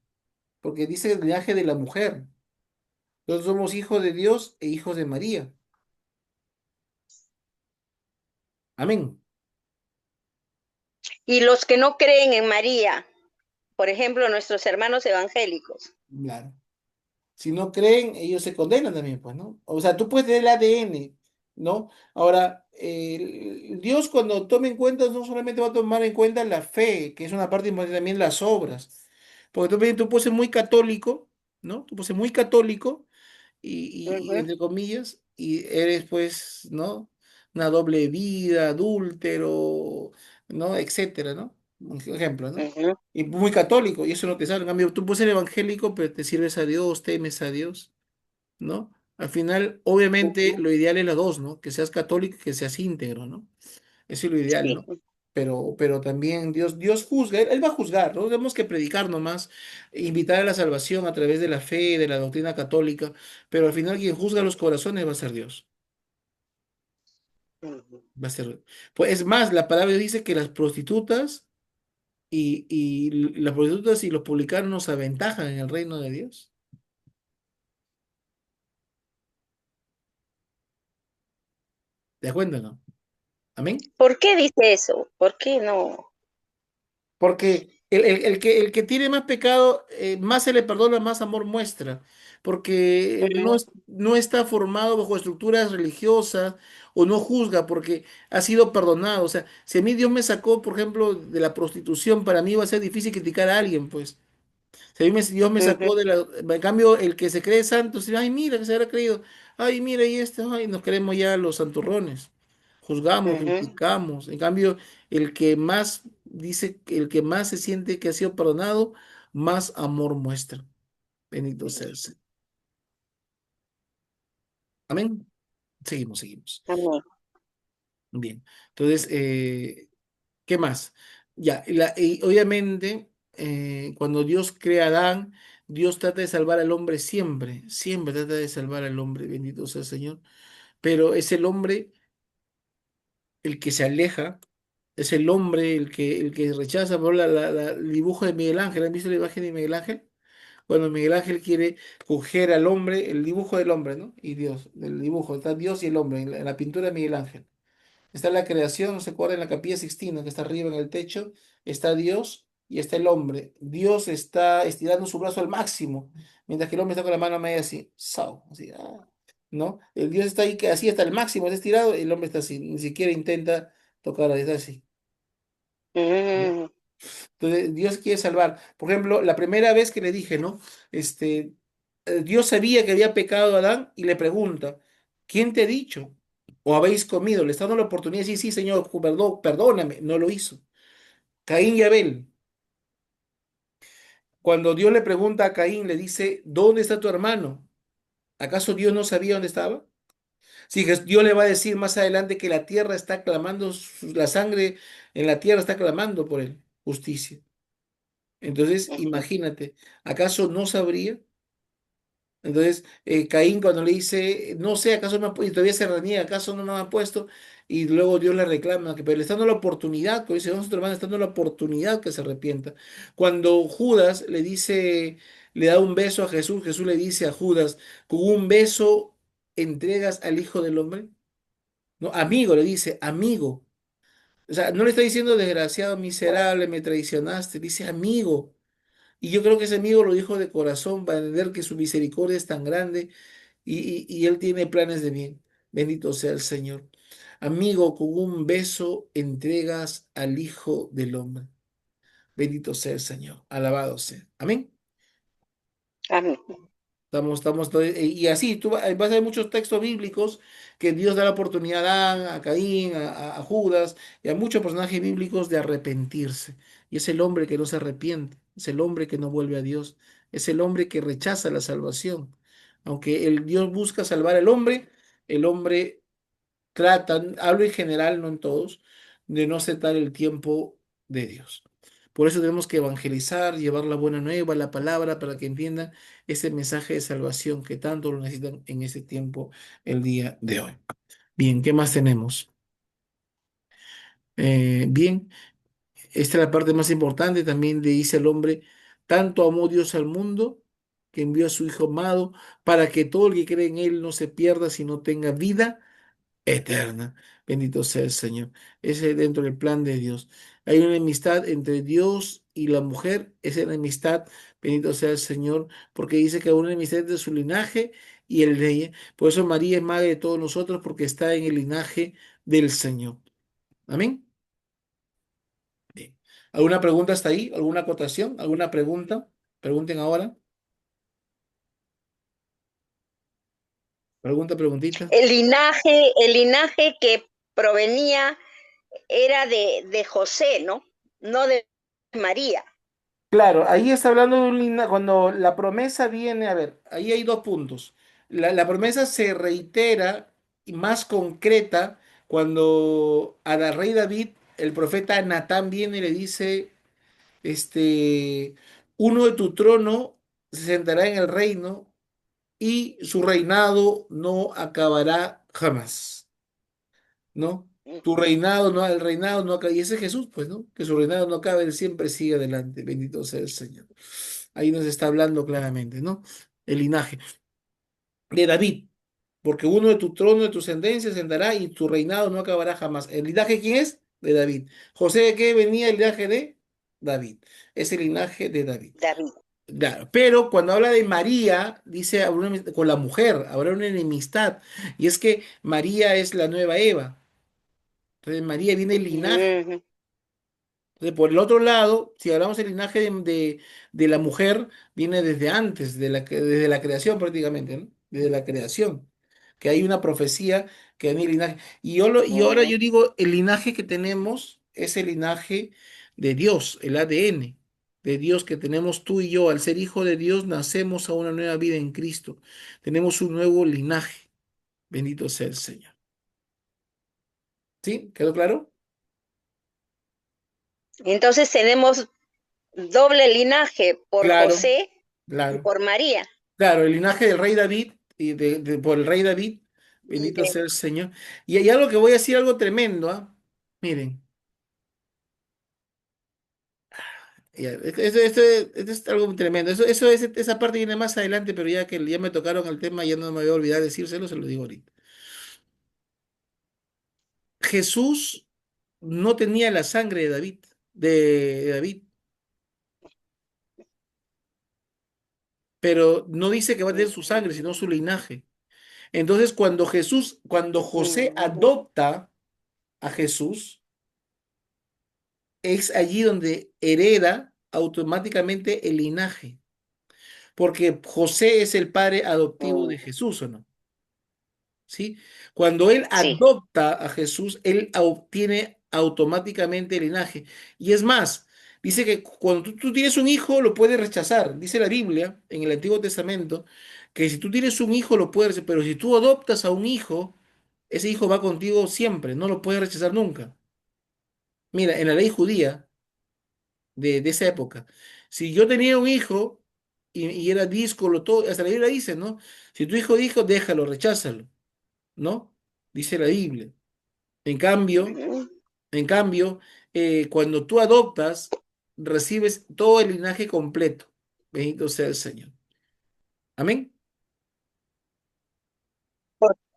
porque dice el linaje de la mujer. Entonces somos hijos de Dios e hijos de María. Amén. Y los que no creen en María, por ejemplo, nuestros hermanos evangélicos. Claro. Si no creen, ellos se condenan también, pues, ¿no? O sea, tú puedes tener el ADN, ¿no? Ahora, Dios cuando tome en cuenta, no solamente va a tomar en cuenta la fe, que es una parte importante también las obras. Porque tú puedes ser muy católico, ¿no? Tú puedes ser muy católico y Ujú, entre comillas, y eres pues, ¿no? Una doble vida, adúltero, ¿no? Etcétera, ¿no? Un ejemplo, ¿no? ujú, Y muy católico, y eso no te sale. En cambio, tú puedes ser evangélico, pero te sirves a Dios, temes a Dios, ¿no? Al final, obviamente, ujú. lo ideal es las dos, ¿no? Que seas católico y que seas íntegro, ¿no? Eso es lo ideal, Sí. ¿no? Pero también Dios juzga, él va a juzgar, ¿no? Tenemos que predicar nomás, invitar a la salvación a través de la fe, de la doctrina católica, pero al final quien juzga los corazones va a ser Dios, Ujú. va a ser. Pues es más, la palabra dice que las prostitutas y los publicanos nos aventajan en el reino de Dios. ¿Te das cuenta, no? Amén. ¿Por qué dice eso? ¿Por qué no? Porque el que tiene más pecado, más se le perdona, más amor muestra. Porque no, Ujú, no está formado bajo estructuras religiosas o no juzga porque ha sido perdonado. O sea, si a mí Dios me sacó, por ejemplo, de la prostitución, para mí va a ser difícil criticar a alguien, pues. Si a mí Dios me ujú, sacó de la. En cambio, el que se cree santo, dice, ay, mira, que se habrá creído. Ay, mira, y ay, nos creemos ya los santurrones. Juzgamos, ujú, criticamos. En cambio, el que más dice, el que más se siente que ha sido perdonado, más amor muestra. Bendito sea el Señor. Amén. Seguimos. amén. Bien. Entonces, ¿qué más? Ya, y obviamente, cuando Dios crea a Adán, Dios trata de salvar al hombre siempre, siempre trata de salvar al hombre, bendito sea el Señor, pero es el hombre el que se aleja, es el hombre el que rechaza, por el dibujo de Miguel Ángel. ¿Han visto la imagen de Miguel Ángel? Cuando Miguel Ángel quiere coger al hombre, el dibujo del hombre, ¿no? Y Dios, el dibujo, está Dios y el hombre, en la pintura de Miguel Ángel. Está la creación, ¿no se acuerdan? En la Capilla Sixtina, que está arriba en el techo, está Dios y está el hombre. Dios está estirando su brazo al máximo, mientras que el hombre está con la mano media así, así, ¿no? El Dios está ahí que así hasta el máximo, está estirado, y el hombre está así, ni siquiera intenta tocar, está así. ¿Ya? Ujú, Entonces, Dios quiere salvar. Por ejemplo, la primera vez que le dije, ¿no? Dios sabía que había pecado a Adán y le pregunta, ¿quién te ha dicho? ¿O habéis comido? Le está dando la oportunidad de decir, sí, Señor, perdóname. No lo hizo. Caín y Abel. Cuando Dios le pregunta a Caín, le dice, ¿dónde está tu hermano? ¿Acaso Dios no sabía dónde estaba? Sí, Dios le va a decir más adelante que la tierra está clamando, la sangre en la tierra está clamando por él, justicia. Entonces, ujú, imagínate, ¿acaso no sabría? Entonces, Caín cuando le dice, no sé, ¿acaso me ha y todavía se reniega, ¿acaso no me ha puesto? Y luego Dios le reclama, que pero le está dando la oportunidad, como dice, nuestro hermano, está dando la oportunidad que se arrepienta. Cuando Judas le dice, le da un beso a Jesús, Jesús le dice a Judas, con un beso entregas al Hijo del Hombre. No, amigo, le dice, amigo. O sea, no le está diciendo desgraciado, miserable, me traicionaste, dice amigo. Y yo creo que ese amigo lo dijo de corazón para entender que su misericordia es tan grande y Él tiene planes de bien. Bendito sea el Señor. Amigo, con un beso entregas al Hijo del Hombre. Bendito sea el Señor. Alabado sea. Amén. Amén. Y así, vas a ver muchos textos bíblicos que Dios da la oportunidad a Adán, a Caín, a Judas y a muchos personajes bíblicos de arrepentirse. Y es el hombre que no se arrepiente, es el hombre que no vuelve a Dios, es el hombre que rechaza la salvación. Aunque el Dios busca salvar al hombre, el hombre tratan, hablo en general, no en todos, de no aceptar el tiempo de Dios. Por eso tenemos que evangelizar, llevar la buena nueva, la palabra, para que entiendan ese mensaje de salvación que tanto lo necesitan en ese tiempo, el día de hoy. Bien, ¿qué más tenemos? Bien, esta es la parte más importante, también le dice al hombre, tanto amó Dios al mundo que envió a su Hijo amado para que todo el que cree en Él no se pierda, sino tenga vida eterna. Bendito sea el Señor. Ese es dentro del plan de Dios. Hay una enemistad entre Dios y la mujer. Esa enemistad, bendito sea el Señor, porque dice que hay una enemistad entre su linaje y el de ella. Por eso María es madre de todos nosotros, porque está en el linaje del Señor. Amén. Bien. ¿Alguna pregunta hasta ahí? ¿Alguna acotación? ¿Alguna pregunta? Pregunten ahora. Pregunta, preguntita. El linaje que provenía era de José, ¿no? No de María. Claro, ahí está hablando de un cuando la promesa viene, a ver, ahí hay dos puntos. La promesa se reitera y más concreta cuando a la rey David, el profeta Natán viene y le dice, uno de tu trono se sentará en el reino y su reinado no acabará jamás. ¿No? Tu reinado, no, el reinado no acaba. Y ese es Jesús, pues, ¿no? Que su reinado no acaba, él siempre sigue adelante. Bendito sea el Señor. Ahí nos está hablando claramente, ¿no? El linaje de David, porque uno de tu trono, de tu ascendencia, sentará y tu reinado no acabará jamás. ¿El linaje quién es? De David. ¿José de qué venía el linaje de David? Es el linaje de David. David. Claro, pero cuando habla de María, dice con la mujer, habrá una enemistad. Y es que María es la nueva Eva. Entonces María viene el linaje. Ujú. Entonces, por el otro lado, si hablamos del linaje de la mujer, viene desde antes, desde la creación prácticamente, ¿no? Desde la creación, que hay una profecía que viene el linaje. Y ahora Ujú. yo digo, el linaje que tenemos es el linaje de Dios, el ADN de Dios que tenemos tú y yo. Al ser hijo de Dios, nacemos a una nueva vida en Cristo. Tenemos un nuevo linaje. Bendito sea el Señor. ¿Sí? ¿Quedó claro? Entonces tenemos doble linaje por Claro, José y claro. por María. Claro, el linaje del rey David, y por el rey David, Y bendito sea el Señor. Y hay algo que voy a decir, algo tremendo, ¿ah? Miren, ya, esto es algo tremendo. Esa parte viene más adelante, pero ya que ya me tocaron el tema, ya no me voy a olvidar decírselo, se lo digo ahorita. Jesús no tenía la sangre de David, pero no dice que va a tener su sangre, sino su linaje. Entonces, cuando José Ujú. adopta a Jesús, es allí donde hereda automáticamente el linaje, porque José es el padre adoptivo de Ujú. Jesús, ¿o no? ¿Sí? Cuando él Sí. adopta a Jesús, él obtiene automáticamente el linaje. Y es más, dice que cuando tú tienes un hijo, lo puedes rechazar. Dice la Biblia en el Antiguo Testamento que si tú tienes un hijo, lo puedes rechazar, pero si tú adoptas a un hijo, ese hijo va contigo siempre, no lo puedes rechazar nunca. Mira, en la ley judía, de esa época. Si yo tenía un hijo y era díscolo, todo, hasta la Biblia dice, ¿no? Si tu hijo dijo, déjalo, recházalo, ¿no? Dice la Biblia. En cambio, Ujú. en cambio, cuando tú adoptas, recibes todo el linaje completo. Bendito sea el Señor. Amén.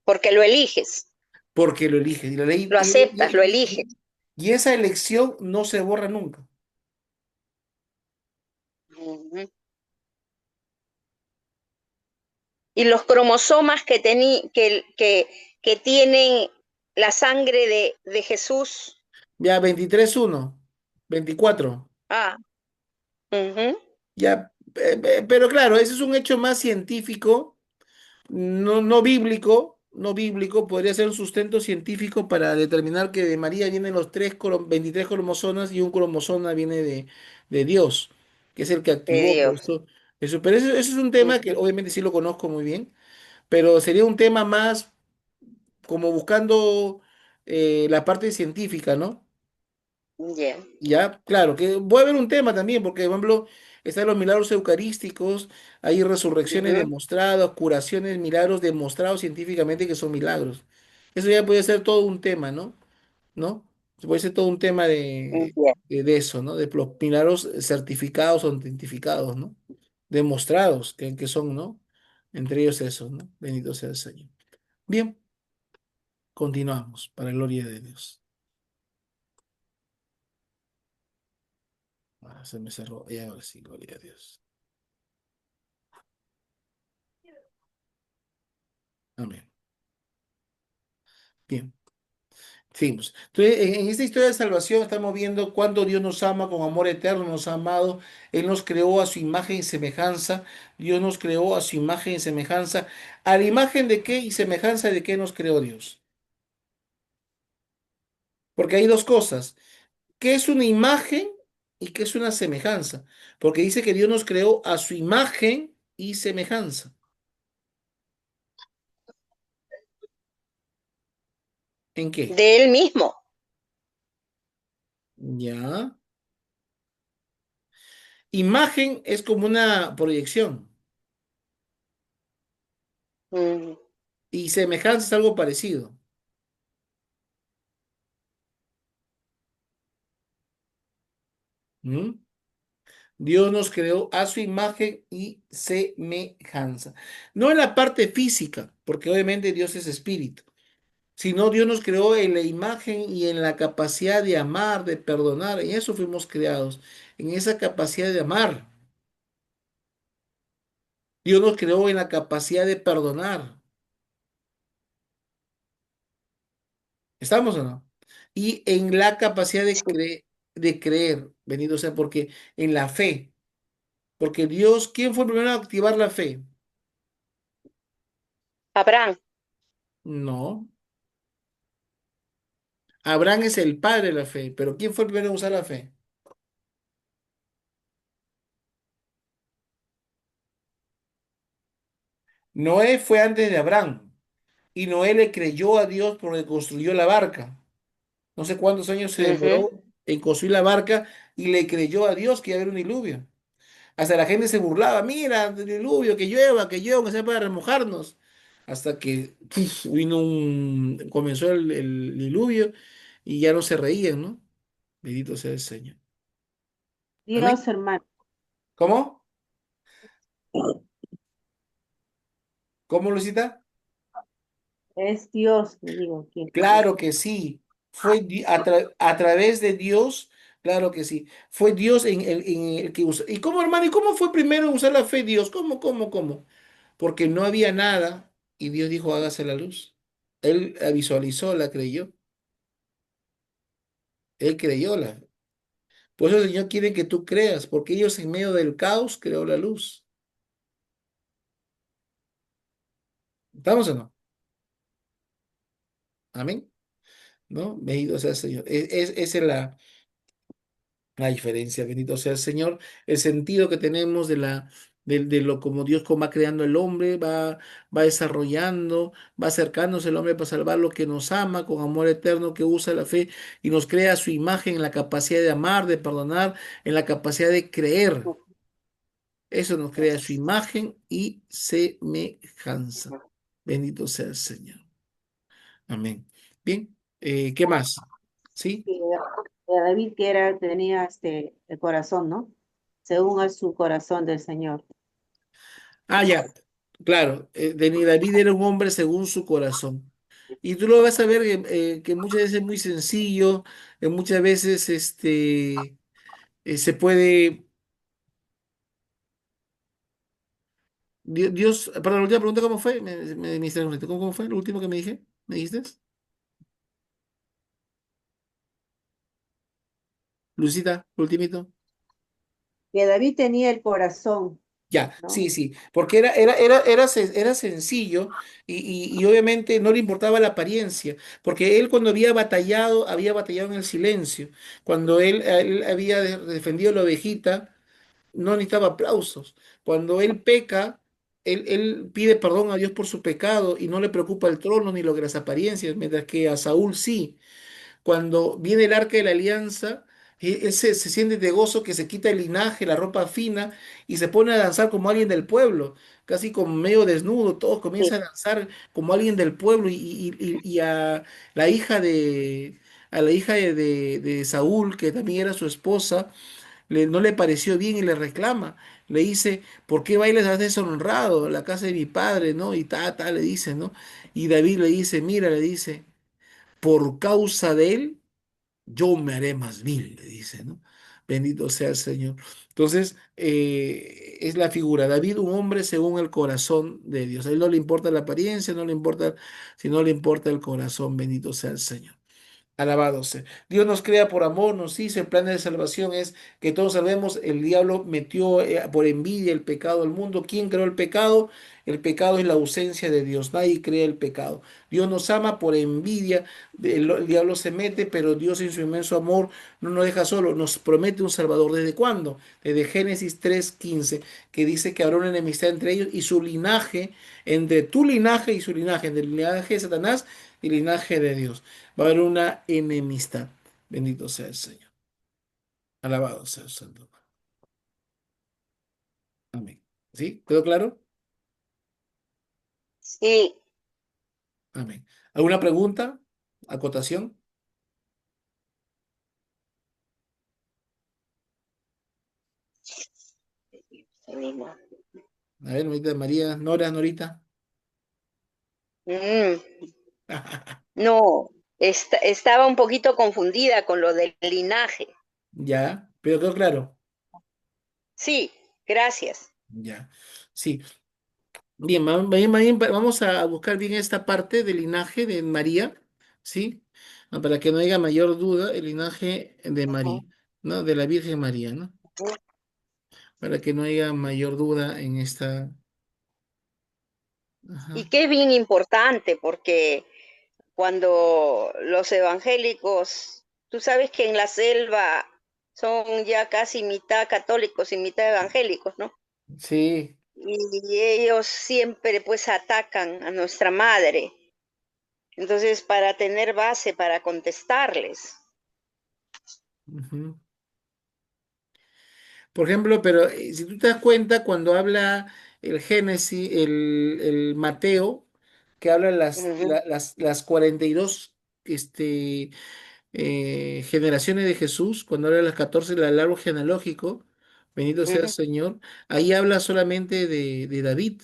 Porque lo eliges, Porque lo eliges. Y la ley, lo aceptas, lo eliges. Y esa elección no se borra nunca. Ujú. Y los cromosomas que tienen la sangre de Jesús. Ya 23:1, 24. Ah, ujú, Ya, pero claro, ese es un hecho más científico, no bíblico, no bíblico, podría ser un sustento científico para determinar que de María vienen los 23 cromosomas y un cromosoma viene de Dios, que es el que de activó. Pero Dios. eso es un tema que Ujú, obviamente sí lo conozco muy bien, pero sería un tema más como buscando la parte científica, ¿no? ya, Ya, claro, que puede haber un tema también, porque, por ejemplo, están los milagros eucarísticos, hay resurrecciones ujú, demostradas, curaciones, milagros demostrados científicamente que son milagros. Eso ya puede ser todo un tema, ¿no? ¿No? Puede ser todo un tema ya. de eso, ¿no? De los milagros certificados o autentificados, ¿no? Demostrados que son, ¿no? Entre ellos eso, ¿no? Bendito sea el Señor. Bien, continuamos, para la gloria de Dios. Ah, se me cerró, ya ahora sí, gloria a Dios. Amén. Bien. Seguimos. Entonces, en esta historia de salvación estamos viendo cuánto Dios nos ama con amor eterno, nos ha amado. Él nos creó a su imagen y semejanza. Dios nos creó a su imagen y semejanza. ¿A la imagen de qué y semejanza de qué nos creó Dios? Porque hay dos cosas. ¿Qué es una imagen y qué es una semejanza? Porque dice que Dios nos creó a su imagen y semejanza. ¿En qué? De él mismo. Ya. Imagen es como una proyección Ujú. y semejanza es algo parecido. ¿Mm? Dios nos creó a su imagen y semejanza. No en la parte física, porque obviamente Dios es espíritu, sino Dios nos creó en la imagen y en la capacidad de amar, de perdonar. En eso fuimos creados, en esa capacidad de amar. Dios nos creó en la capacidad de perdonar. ¿Estamos o no? Y en la capacidad de creer, bendito sea, porque en la fe, porque Dios, ¿quién fue el primero a activar la fe? Abraham. No. Abraham es el padre de la fe, pero ¿quién fue el primero en usar la fe? Noé fue antes de Abraham y Noé le creyó a Dios porque construyó la barca. No sé cuántos años se Ujú. demoró en construir la barca y le creyó a Dios que iba a haber un diluvio. Hasta la gente se burlaba, mira, el diluvio, que llueva, que sea para remojarnos. Hasta que comenzó el diluvio y ya no se reían, ¿no? Bendito sea el Señor. Amén. Dios, hermano, ¿Cómo? ¿Cómo, Lucita? es Dios, le digo, quien Claro que sí, fue a través de Dios, claro que sí, fue Dios en el que usó. ¿Y cómo, hermano? ¿Y cómo fue primero en usar la fe Dios? ¿Cómo? Porque no había nada y Dios dijo, hágase la luz. Él la visualizó, la creyó, él creyó la. Por eso el Señor quiere que tú creas, porque ellos en medio del caos creó la luz. ¿Estamos o no? Amén. ¿No? Bendito sea el Señor. Esa es la diferencia, bendito sea el Señor, el sentido que tenemos de lo como Dios como va creando el hombre, va desarrollando, va acercándose el hombre para salvar lo que nos ama con amor eterno, que usa la fe y nos crea a su imagen en la capacidad de amar, de perdonar, en la capacidad de creer. Eso nos crea a su imagen y semejanza. Bendito sea el Señor. Amén. Bien, ¿qué más? ¿Sí? que David que tenía el corazón, ¿no? Según a su corazón del Señor. Ah, ya, claro. David era un hombre según su corazón. Y tú lo vas a ver que muchas veces es muy sencillo, muchas veces se puede. Dios, para la última pregunta, ¿cómo fue? Me distraí un momento. ¿Cómo fue lo último que me dije? ¿Me dijiste? Lucita, lo ultimito. Que David tenía el corazón, Ya, ¿no? sí, sí, porque era sencillo y obviamente no le importaba la apariencia, porque él cuando había batallado en el silencio, cuando él había defendido la ovejita, no necesitaba aplausos. Cuando él peca, él pide perdón a Dios por su pecado y no le preocupa el trono ni lo que las apariencias, mientras que a Saúl sí. Cuando viene el arca de la alianza, él se siente de gozo que se quita el linaje, la ropa fina y se pone a danzar como alguien del pueblo, casi como medio desnudo, todos Sí, comienzan a danzar como alguien del pueblo y la hija de... A la hija de Saúl, que también era su esposa, no le pareció bien y le reclama. Le dice, ¿por qué bailes has deshonrado la casa de mi padre, ¿no? Y le dice, ¿no? Y David le dice, mira, le dice, por causa de él yo me haré más vil, le dice, ¿no? Bendito sea el Señor. Entonces, es la figura. David, un hombre según el corazón de Dios. A él no le importa la apariencia, no le importa, si no le importa el corazón, bendito sea el Señor. Alabado sea. Dios nos crea por amor, nos hizo. El plan de salvación es que todos sabemos, el diablo metió por envidia el pecado al mundo. ¿Quién creó el pecado? El pecado es la ausencia de Dios. Nadie crea el pecado. Dios nos ama por envidia. El diablo se mete, pero Dios en su inmenso amor no nos deja solo. Nos promete un Salvador. ¿Desde cuándo? Desde Génesis 3:15, que dice que habrá una enemistad entre ellos y su linaje, entre tu linaje y su linaje, entre el linaje de Satanás y el linaje de Dios. Va a haber una enemistad. Bendito sea el Señor. Alabado sea el Santo. Amén. ¿Sí? ¿Quedó claro? sí, Amén. ¿Alguna pregunta? ¿Acotación? A ver, Norita María, Nora, Norita. Mm, no, estaba un poquito confundida con lo del linaje. Ya, pero quedó claro. Sí, gracias. Ya. Sí. Bien, vamos a buscar bien esta parte del linaje de María, ¿sí? Para que no haya mayor duda, el linaje de María, Ujú, ¿no? De la Virgen María, ¿no? ujú. Para que no haya mayor duda en esta. Y Ajá. qué bien importante, porque cuando los evangélicos, tú sabes que en la selva son ya casi mitad católicos y mitad evangélicos, ¿no? Sí. Y ellos siempre pues atacan a nuestra madre. Entonces, para tener base para contestarles. Ujú. Por ejemplo, pero si tú te das cuenta, cuando habla el Génesis, el Mateo, que habla Ujú, las 42 generaciones de Jesús, cuando habla de las 14 del árbol genealógico, bendito sea el ujú. Señor, ahí habla solamente de David,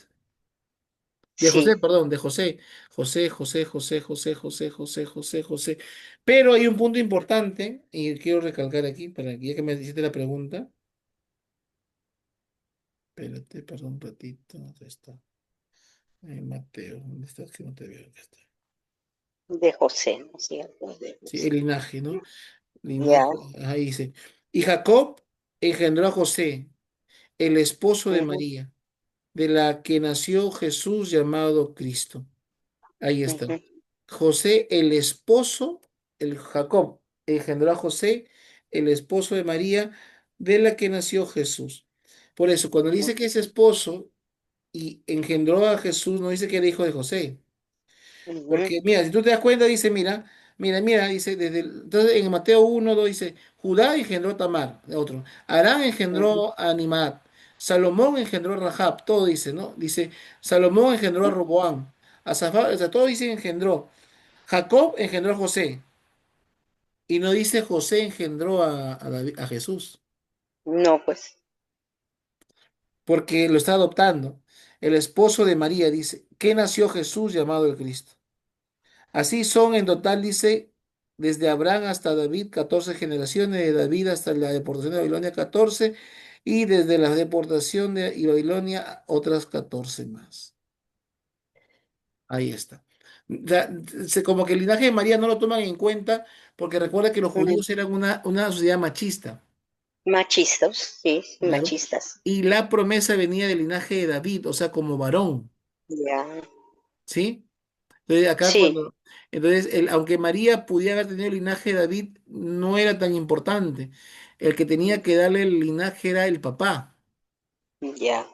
de José, Sí, perdón, de José. José, José, José, José, José, José, José, José. Pero hay un punto importante, y quiero recalcar aquí, para que ya que me hiciste la pregunta. Espérate, perdón un ratito. ¿Dónde está? Mateo, ¿dónde estás? Que no te veo. Acá está. de José, ¿no es cierto? De Sí, el José. linaje, ¿no? Ya. Linaje, ahí dice. Y Jacob engendró a José, el esposo de Ujú, María, de la que nació Jesús llamado Cristo. Ahí está. ujú, José, el esposo, el Jacob engendró a José, el esposo de María, de la que nació Jesús. Por eso, cuando dice que es esposo y engendró a Jesús, no dice que era hijo de José. ujú, Porque, mira, si tú te das cuenta, dice, mira, dice, entonces en Mateo 1, 2 dice, Judá engendró a Tamar, otro, Arán ujú, engendró a Animad, Salomón engendró a Rahab, todo dice, ¿no? Dice, Salomón engendró a ujú. Roboam, a Zafar, o sea, todo dice engendró. Jacob engendró a José, y no dice José engendró a Jesús, No, pues. porque lo está adoptando. El esposo de María dice, ¿qué nació Jesús llamado el Cristo? Así son en total, dice, desde Abraham hasta David, 14 generaciones, de David hasta la deportación de Babilonia, 14, y desde la deportación de y Babilonia, otras 14 más. Ahí está. O sea, como que el linaje de María no lo toman en cuenta porque recuerda que los Mm, judíos eran una sociedad machista, machistas, sí, claro, machistas. y la promesa venía del linaje de David, o sea, como varón, Ya, ¿sí? Entonces, acá sí, cuando, entonces, aunque María pudiera haber tenido el linaje de David, no era tan importante. El que tenía que darle el linaje era el papá, ya.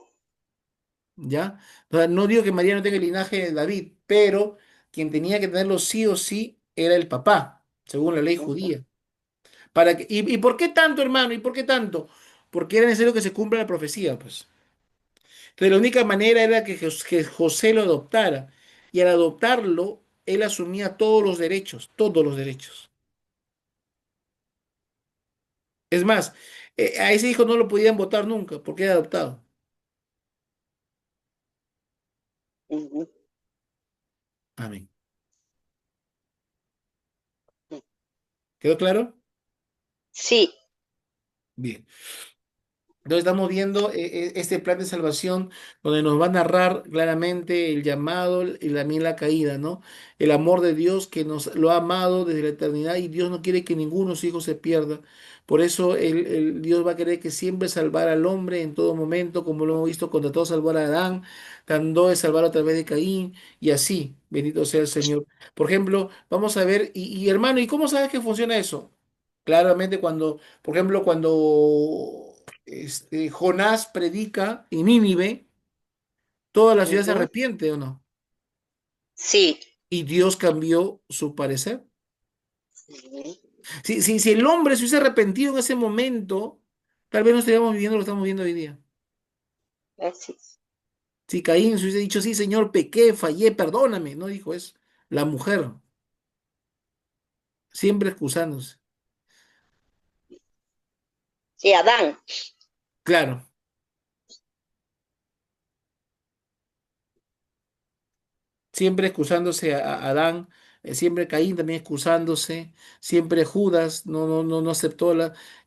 ¿ya? O sea, no digo que María no tenga el linaje de David, pero quien tenía que tenerlo sí o sí era el papá, según la ley Ujú, judía. ¿Y por qué tanto, hermano? ¿Y por qué tanto? Porque era necesario que se cumpla la profecía, pues. Entonces, la única manera era que José lo adoptara. Y al adoptarlo, él asumía todos los derechos, todos los derechos. Es más, a ese hijo no lo podían votar nunca porque era adoptado. ujú, Amén. ¿Quedó claro? sí, Bien. Entonces estamos viendo este plan de salvación donde nos va a narrar claramente el llamado y también la caída, ¿no? El amor de Dios que nos lo ha amado desde la eternidad y Dios no quiere que ninguno de sus hijos se pierda. Por eso Dios va a querer que siempre salvar al hombre en todo momento, como lo hemos visto cuando trató de salvar a Adán, tratando de salvar a través de Caín y así, bendito sea el Señor. Por ejemplo, vamos a ver, hermano, ¿y cómo sabes que funciona eso? Claramente cuando, por ejemplo, cuando Jonás predica en Nínive, toda la ciudad se ujú, arrepiente o no. sí. Y Dios cambió su parecer. Ujú, Si el hombre se hubiese arrepentido en ese momento, tal vez no estaríamos viviendo lo que estamos viviendo hoy día. así es. Si Caín se hubiese dicho, sí, Señor, pequé, fallé, perdóname, no dijo eso. La mujer, siempre excusándose. Sí, Adán. Claro. Siempre excusándose a Adán, siempre Caín también excusándose, siempre Judas no aceptó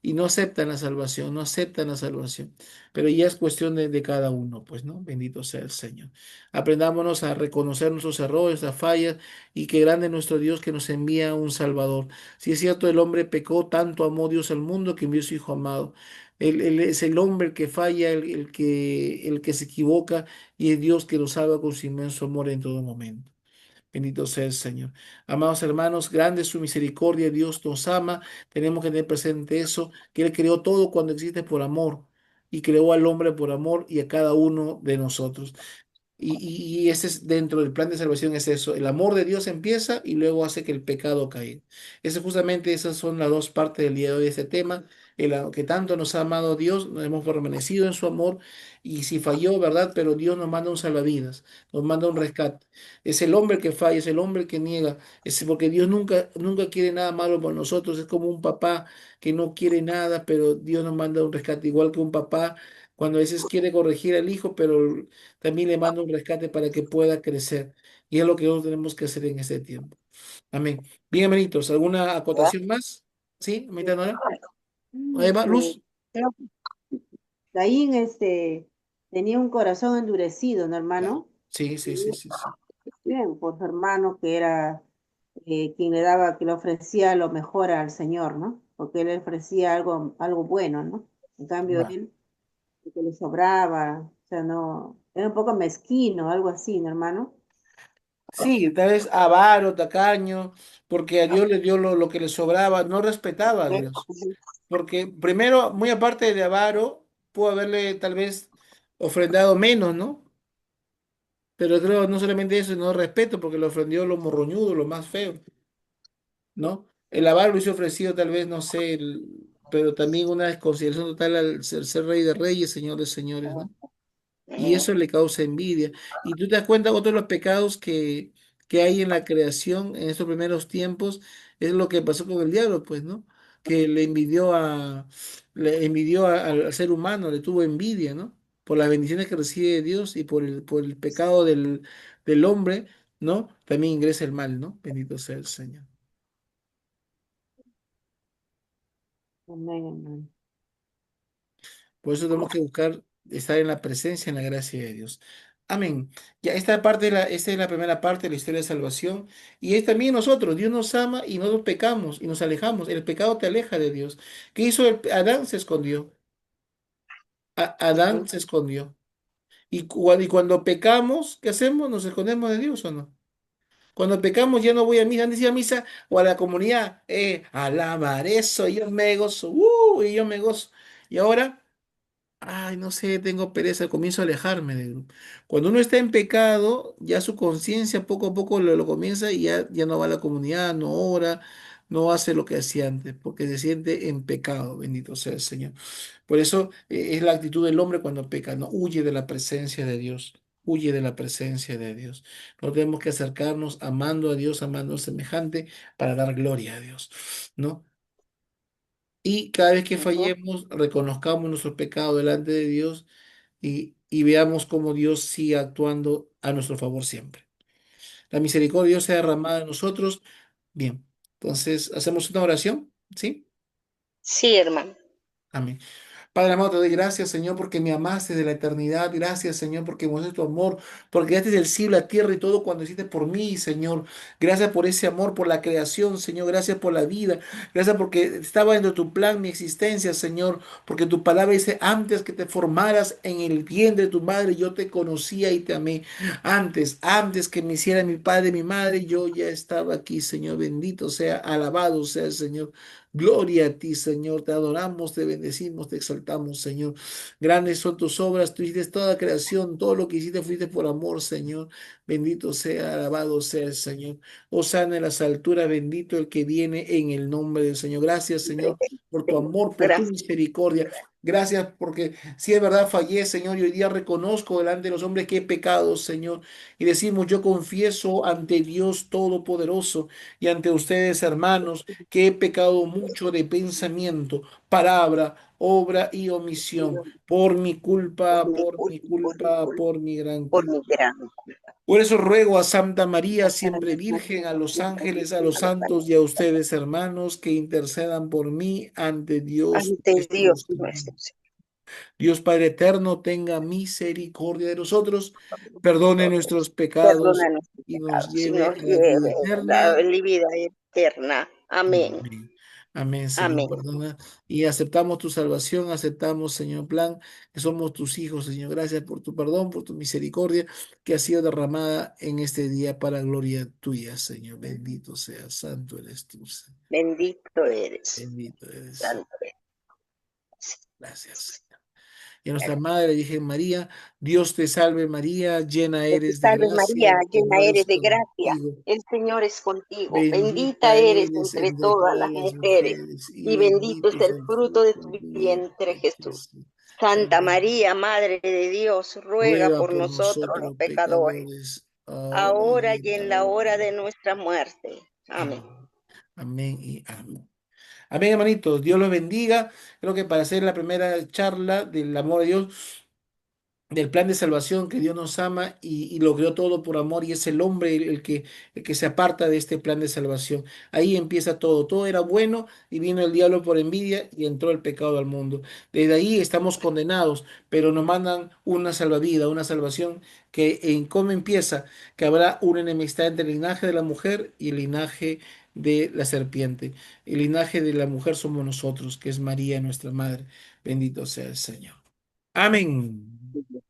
y no aceptan la salvación, no aceptan la salvación. Pero ya es cuestión de cada uno, pues, ¿no? Bendito sea el Señor. Aprendámonos a reconocer nuestros errores, nuestras fallas, y que grande es nuestro Dios que nos envía un Salvador. Si es cierto, el hombre pecó, tanto amó Dios al mundo que envió a su Hijo amado. Él es el hombre el que falla, el que se equivoca y es Dios que nos salva con su inmenso amor en todo momento. Bendito sea el Señor. Amados hermanos, grande es su misericordia, Dios nos ama, tenemos que tener presente eso, que Él creó todo cuando existe por amor y creó al hombre por amor y a cada uno de nosotros. Y ese es dentro del plan de salvación es eso. El amor de Dios empieza y luego hace que el pecado caiga. Justamente esas son las dos partes del día de hoy de este tema. Que tanto nos ha amado Dios, nos hemos permanecido en su amor y si falló, ¿verdad? Pero Dios nos manda un salvavidas, nos manda un rescate. Es el hombre que falla, es el hombre que niega, es porque Dios nunca quiere nada malo por nosotros. Es como un papá que no quiere nada, pero Dios nos manda un rescate, igual que un papá cuando a veces quiere corregir al hijo, pero también le manda un rescate para que pueda crecer. Y es lo que nosotros tenemos que hacer en este tiempo. Amén. Bien, hermanitos, ¿alguna acotación más? ¿Sí, hermanita Nora? Eva, Este, Luz. creo que Caín, tenía un corazón endurecido, ¿no, Claro. hermano? Sí, sí, sí, sí, sí. Bien, por su hermano que era quien que le ofrecía lo mejor al Señor, ¿no? Porque él le ofrecía algo bueno, ¿no? En cambio, Va. él, lo que le sobraba, o sea, no, era un poco mezquino, algo así, ¿no, hermano? Sí, tal vez avaro, tacaño, porque a Dios le dio lo que le sobraba, no respetaba a Dios. Ujú, Porque primero, muy aparte de avaro, pudo haberle tal vez ofrendado menos, ¿no? Pero creo no solamente eso, sino respeto, porque le ofrendió lo morroñudo, lo más feo. ¿No? El avaro lo hubiese ofrecido tal vez, no sé, pero también una desconsideración total al ser rey de reyes, señor de señores, ¿no? Y ujú, eso le causa envidia. Y tú te das cuenta, otro de los pecados que hay en la creación en estos primeros tiempos es lo que pasó con el diablo, pues, ¿no? Que al ser humano, le tuvo envidia, ¿no? Por las bendiciones que recibe de Dios y por el pecado del hombre, ¿no? También ingresa el mal, ¿no? Bendito sea el Señor. Amén, hermano. Por eso tenemos que buscar estar en la presencia, en la gracia de Dios. Amén. Ya esta parte, esta es la primera parte de la historia de salvación. Y es también nosotros. Dios nos ama y nosotros pecamos y nos alejamos. El pecado te aleja de Dios. ¿Qué hizo Adán? Se escondió. Adán Sí, se escondió. Y cuando pecamos, ¿qué hacemos? ¿Nos escondemos de Dios o no? Cuando pecamos ya no voy a misa, antes iba a misa o a la comunidad, alabar eso, y yo me gozo, y yo me gozo. Y ahora, ay, no sé, tengo pereza, comienzo a alejarme del grupo. Cuando uno está en pecado, ya su conciencia poco a poco lo comienza y ya no va a la comunidad, no ora, no hace lo que hacía antes, porque se siente en pecado, bendito sea el Señor. Por eso es la actitud del hombre cuando peca, no huye de la presencia de Dios, huye de la presencia de Dios. No tenemos que acercarnos amando a Dios, amando al semejante para dar gloria a Dios, ¿no? Y cada vez que amén. fallemos, reconozcamos nuestro pecado delante de Dios y veamos cómo Dios sigue actuando a nuestro favor siempre. La misericordia de Dios sea derramada en nosotros. Bien, entonces hacemos una oración, ¿sí? Sí, hermano. Amén. Padre amado, te doy gracias, Señor, porque me amaste de la eternidad. Gracias, Señor, porque muestras tu amor, porque diste del cielo, la tierra y todo cuando hiciste por mí, Señor. Gracias por ese amor, por la creación, Señor. Gracias por la vida. Gracias porque estaba dentro de tu plan mi existencia, Señor. Porque tu palabra dice, antes que te formaras en el vientre de tu madre, yo te conocía y te amé. Antes que me hiciera mi padre y mi madre, yo ya estaba aquí, Señor. Bendito sea, alabado sea el Señor. Gloria a ti, Señor. Te adoramos, te bendecimos, te exaltamos, Señor. Grandes son tus obras, tú hiciste toda creación, todo lo que hiciste fuiste por amor, Señor. Bendito sea, alabado sea el Señor. Hosana en las alturas, bendito el que viene en el nombre del Señor. Gracias, Señor, por tu amor, por tu Gracias. misericordia. Gracias porque si es verdad fallé, Señor, y hoy día reconozco delante de los hombres que he pecado, Señor. Y decimos, yo confieso ante Dios Todopoderoso y ante ustedes, hermanos, que he pecado mucho de pensamiento, palabra, obra y omisión, por mi culpa, por mi Por mi culpa, culpa, por mi gran por culpa. mi gran Por eso ruego a Santa María, siempre Virgen, a los ángeles, a los santos y a ustedes, hermanos, que intercedan por mí ante Dios ante nuestro Dios Señor. nuestro Señor. Dios Padre eterno, tenga misericordia de nosotros, perdone nuestros Perdona pecados nuestros y nos pecados y lleve nos a la vida lleve a eterna. la vida eterna. Amén. Amén. Amén, Señor. Amén. Perdona. Y aceptamos tu salvación, aceptamos, Señor Plan, que somos tus hijos, Señor. Gracias por tu perdón, por tu misericordia que ha sido derramada en este día para gloria tuya, Señor. Bendito seas, santo eres tú, Señor. Bendito eres. Bendito eres, Señor. Santo eres. Gracias, Señor. Y a nuestra Madre, Virgen María, Dios te salve María, llena Dios te eres de salve gracia, María, el llena Señor eres es de gracia. contigo. El Señor es contigo. Bendita Bendita eres eres entre entre todas todas las las mujeres mujeres y y bendito bendito es es el el fruto de fruto de tu tu vientre, vientre, Jesús. Jesús. Santa Santa María, María, Madre de Dios, ruega ruega por por nosotros los nosotros pecadores, pecadores, ahora ahora y y en la en la hora hora de... de nuestra muerte. Amén. Amén. Amén y amén. Amén, hermanitos. Dios los bendiga. Creo que para hacer la primera charla del amor de Dios, del plan de salvación que Dios nos ama y lo creó todo por amor y es el hombre el que se aparta de este plan de salvación. Ahí empieza todo. Todo era bueno y vino el diablo por envidia y entró el pecado al mundo. Desde ahí estamos condenados, pero nos mandan una salvavidas, una salvación que en cómo empieza, que habrá una enemistad entre el linaje de la mujer y el linaje de la serpiente. El linaje de la mujer somos nosotros, que es María, nuestra madre. Bendito sea el Señor. Amén.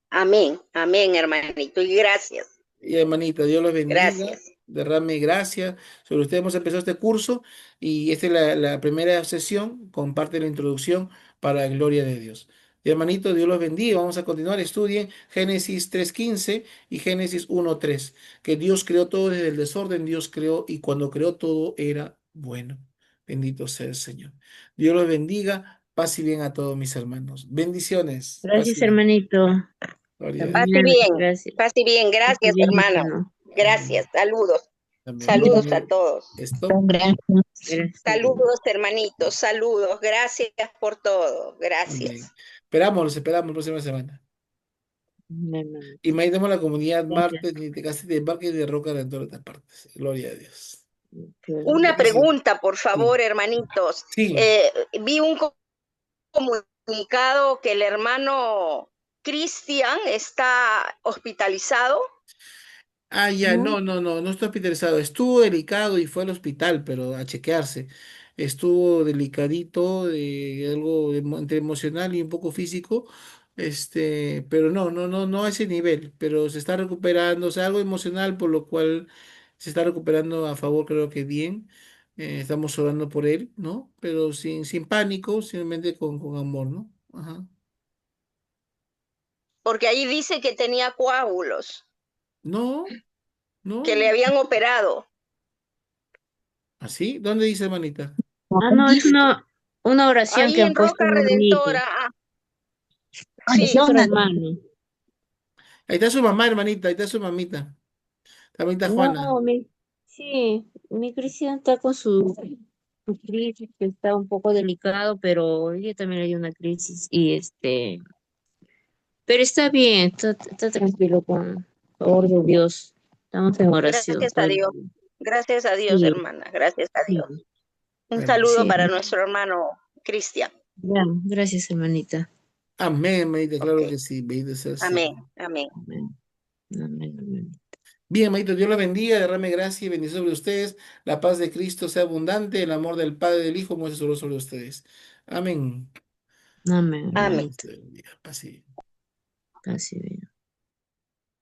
Amén, amén, hermanito. Y gracias, Y hermanita, Dios los bendiga, gracias. derrame gracia. Sobre usted hemos empezado este curso y esta es la primera sesión, comparte la introducción para la gloria de Dios. Y hermanito, Dios los bendiga. Vamos a continuar. Estudien Génesis 3:15 y Génesis 1:3. Que Dios creó todo desde el desorden, Dios creó y cuando creó todo era bueno. Bendito sea el Señor. Dios los bendiga. Paz y bien a todos mis hermanos. Bendiciones. Paz y Gracias, bien. hermanito. Gloria a Dios. Pase También, bien, gracias. pase bien. Esté Gracias, bien, hermano. hermano. Gracias. Saludos. También voy a Saludos a poner todos. esto. Gracias. Gracias. Saludos, hermanitos. Saludos. Gracias por todo. Amén. Gracias. Esperamos la próxima semana. Amén, hermanita. Y mañana la comunidad Gracias. Marte, ni te casas de Embarque y de Roca en todas partes. Gloria a Dios. Una Gracias. pregunta, por Sí. favor, hermanitos. Sí. Vi un comunicado que el hermano Cristian está hospitalizado. Ah, ya, No, no está hospitalizado. Estuvo delicado y fue al hospital, pero a chequearse. Estuvo delicadito, algo entre emocional y un poco físico, pero no a ese nivel, pero se está recuperando, o sea, algo emocional, por lo cual se está recuperando a favor, creo que bien. Estamos orando por él, ¿no? Pero sin pánico, simplemente con amor, ¿no? Ajá. Porque ahí dice que tenía coágulos, No, que le no. habían operado. ¿Así? ¿Dónde dice, hermanita? no, es una oración que Ahí han en puesto Roca en el meeting. Redentora, Es sí. otro hermano. Ahí está su mamá, hermanita, ahí está su mamita. La mamita Juana. No, sí, mi Cristian está con su crisis, que está un poco delicado, pero ella también le dio una crisis y pero está bien, está tranquilo con favor de Dios. Estamos en oración Gracias todo a el Dios. día. Gracias a Dios, Sí, hermana. Gracias a Dios. sí, Un Bueno, saludo sí. para nuestro hermano Cristian. Ya, gracias, hermanita. amén, hermanita, Ok. claro que sí, bendito sea el Amén. Señor. Amén. Amén, amén, amén. Bien, hermanito, Dios la bendiga, derrame gracia y bendición sobre ustedes. La paz de Cristo sea abundante, el amor del Padre y del Hijo muestre sobre ustedes. Amén. Amén, Amén. Dios hermanita. te bendiga. Paz y bien. Así bien.